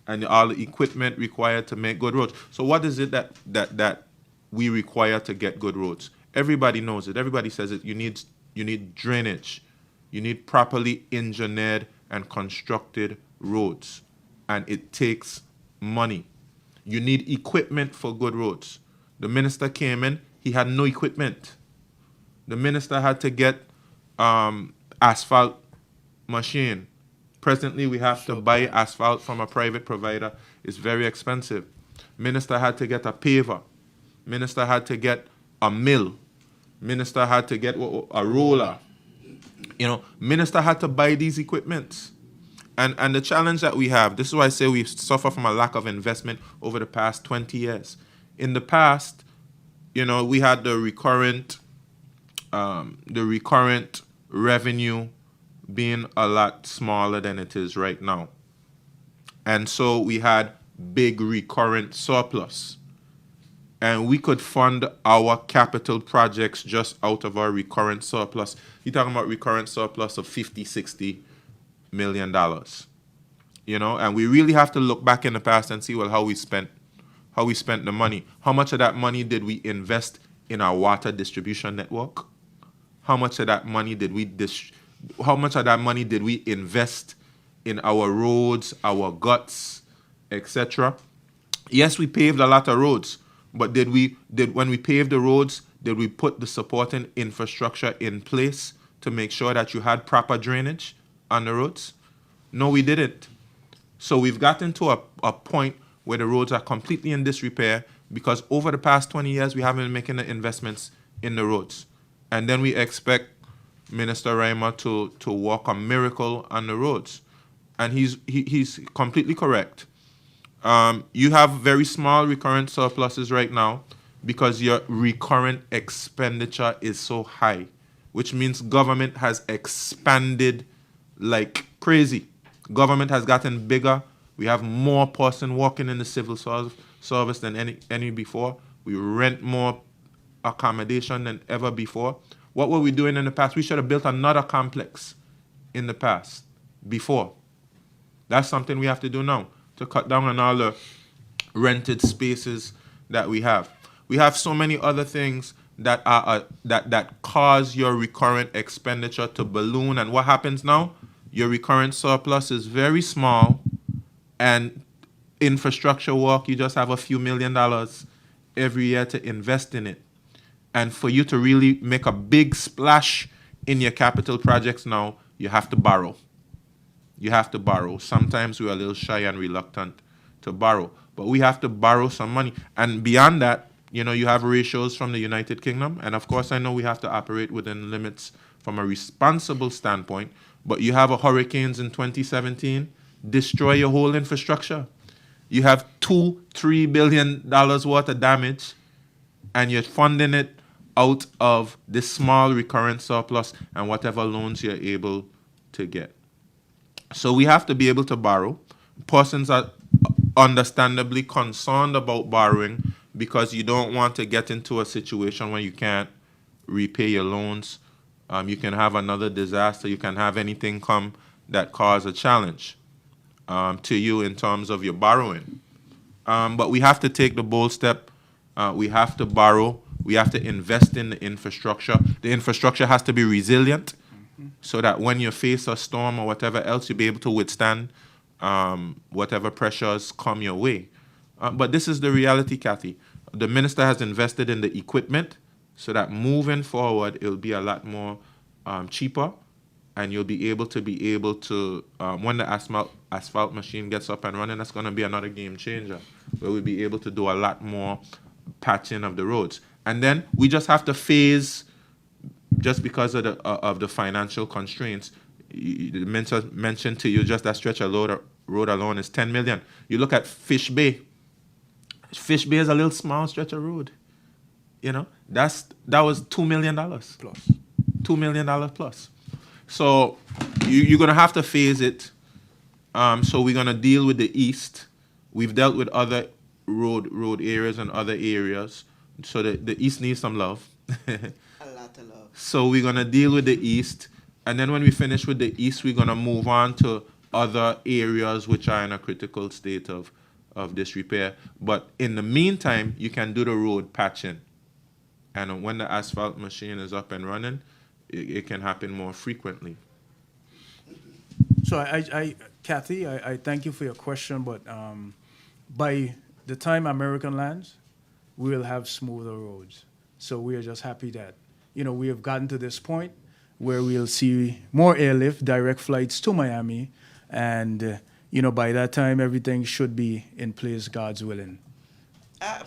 and all the equipment required to make good roads. So what is it that we require to get good roads? Everybody knows it. Everybody says it. You need drainage. You need properly engineered and constructed roads. And it takes money. You need equipment for good roads. The minister came in, he had no equipment. The minister had to get asphalt machine. Presently, we have to buy asphalt from a private provider. It's very expensive. Minister had to get a paver. Minister had to get a mill. Minister had to get a roller. Minister had to buy these equipments. And the challenge that we have, this is why I say we suffer from a lack of investment over the past 20 years. In the past, we had the recurrent revenue being a lot smaller than it is right now. And so we had big recurrent surplus. And we could fund our capital projects just out of our recurrent surplus. You're talking about recurrent surplus of $50-60 million. And we really have to look back in the past and see, how we spent the money. How much of that money did we invest in our water distribution network? How much of that money did we invest in our roads, our guts, etc.? Yes, we paved a lot of roads, but when we paved the roads, did we put the supporting infrastructure in place to make sure that you had proper drainage on the roads? No, we didn't. So we've gotten to a point where the roads are completely in disrepair because over the past 20 years, we haven't been making the investments in the roads. And then we expect Minister Reimer to work a miracle on the roads. And he's completely correct. You have very small recurrent surpluses right now because your recurrent expenditure is so high, which means government has expanded like crazy. Government has gotten bigger. We have more person working in the civil service than any before. We rent more accommodation than ever before. What were we doing in the past? We should have built another complex in the past, before. That's something we have to do now to cut down on all the rented spaces that we have. We have so many other things that are that cause your recurrent expenditure to balloon. And what happens now? Your recurrent surplus is very small, and infrastructure work, you just have a few $1 million every year to invest in it. And for you to really make a big splash in your capital projects now, you have to borrow. You have to borrow. Sometimes we're a little shy and reluctant to borrow, but we have to borrow some money. And beyond that, you know, you have ratios from the United Kingdom. And of course, I know we have to operate within limits from a responsible standpoint, but you have a hurricanes in 2017 destroy your whole infrastructure. You have $2-3 billion worth of damage, and you're funding it out of this small recurrent surplus and whatever loans you're able to get. So we have to be able to borrow. Persons are understandably concerned about borrowing because you don't want to get into a situation where you can't repay your loans. You can have another disaster. You can have anything come that cause a challenge to you in terms of your borrowing. But we have to take the bold step. We have to borrow. We have to invest in the infrastructure. The infrastructure has to be resilient so that when you face a storm or whatever else, you'll be able to withstand whatever pressures come your way. But this is the reality, Kathy. The minister has invested in the equipment so that moving forward, it'll be a lot more cheaper, and you'll be able to, when the asphalt machine gets up and running, that's going to be another game changer, where we'll be able to do a lot more patching of the roads. And then we just have to phase, just because of the financial constraints. The minister mentioned to you just that stretch of road alone is $10 million. You look at Fish Bay. Fish Bay is a little small stretch of road. You know, that was $2 million plus. $2 million plus. So you're going to have to phase it. So we're going to deal with the east. We've dealt with other road areas and other areas. So the east needs some love. A lot of love. So we're going to deal with the east. And then when we finish with the east, we're going to move on to other areas which are in a critical state of disrepair. But in the meantime, you can do the road patching. And when the asphalt machine is up and running, it can happen more frequently. So Kathy, I thank you for your question, but by the time American lands, we will have smoother roads. So we are just happy that, you know, we have gotten to this point where we'll see more airlift, direct flights to Miami, and, you know, by that time, everything should be in place, God's willing.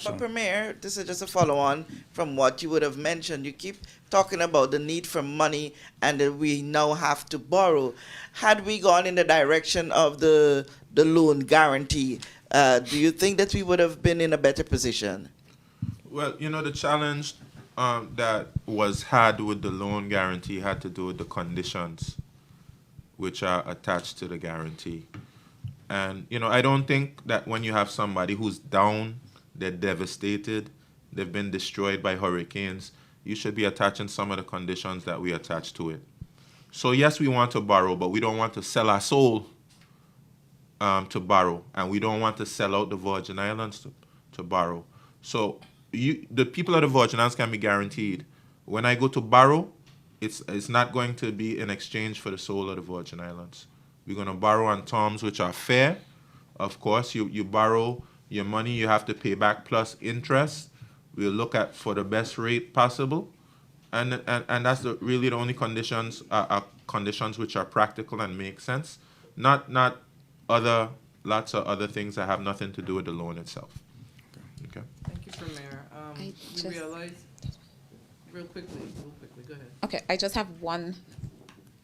But Premier, this is just a follow-on from what you would have mentioned. You keep talking about the need for money and that we now have to borrow. Had we gone in the direction of the loan guarantee, do you think that we would have been in a better position? Well, you know, the challenge that was had with the loan guarantee had to do with the conditions which are attached to the guarantee. And, you know, I don't think that when you have somebody who's down, they're devastated, they've been destroyed by hurricanes, you should be attaching some of the conditions that we attach to it. So yes, we want to borrow, but we don't want to sell our soul to borrow, and we don't want to sell out the Virgin Islands to borrow. So the people of the Virgin Islands can be guaranteed. When I go to borrow, it's not going to be in exchange for the soul of the Virgin Islands. We're going to borrow on terms which are fair. Of course, you borrow your money, you have to pay back plus interest. We'll look at for the best rate possible, and that's really the only conditions are conditions which are practical and make sense. Not lots of other things that have nothing to do with the loan itself. Okay. Thank you, Premier. We realize, real quickly, go ahead. Okay, I just have one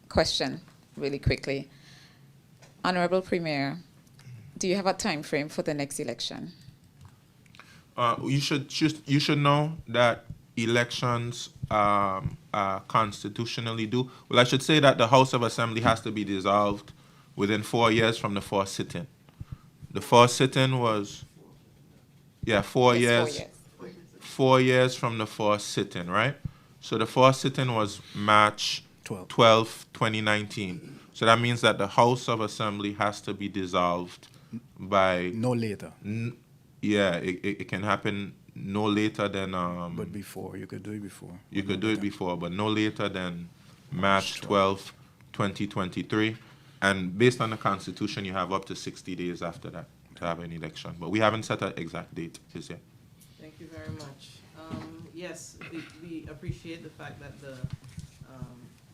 question really quickly. Honorable Premier, do you have a time frame for the next election? You should know that elections constitutionally due. Well, I should say that the House of Assembly has to be dissolved within 4 years from the first sitting. The first sitting was 4 years. 4 years from the first sitting, right? So the first sitting was March 12th, 2019. So that means that the House of Assembly has to be dissolved by... No later. It can happen no later than... but before, you could do it before. You could do it before, but no later than March 12th, 2023. And based on the Constitution, you have up to 60 days after that to have an election. But we haven't set an exact date just yet. Thank you very much. yes, we appreciate the fact that the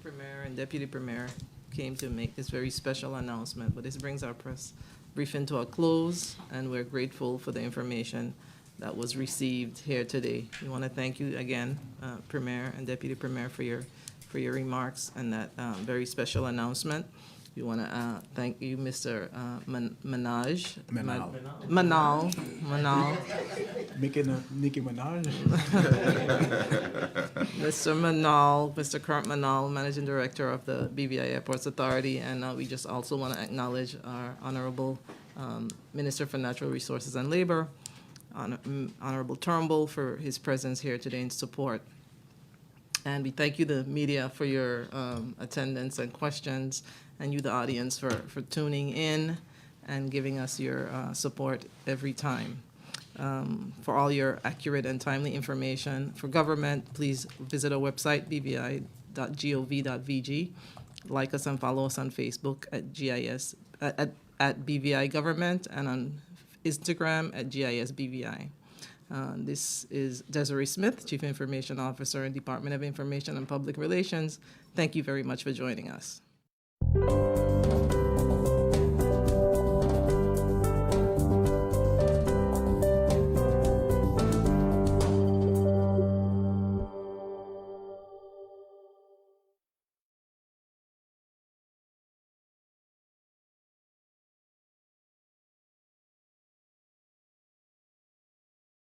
Premier and Deputy Premier came to make this very special announcement, but this brings our press briefing to a close, and we're grateful for the information that was received here today. We want to thank you again, Premier and Deputy Premier, for your remarks and that very special announcement. We want to thank you, Mr. Manal. Making a Nicki Minaj. Mr. Manal, Mr. Kurt Manal, Managing Director of the BVI Airports Authority, and we just also want to acknowledge our Honorable Minister for Natural Resources and Labor, Honorable Turnbull, for his presence here today in support. And we thank you, the media, for your attendance and questions, and you, the audience, for tuning in and giving us your support every time. For all your accurate and timely information for government, please visit our website, bvi.gov.vg. Like us and follow us on Facebook at GIS at BVI Government, and on Instagram at GIS BVI. This is Desiree Smith, Chief Information Officer in Department of Information and Public Relations. Thank you very much for joining us.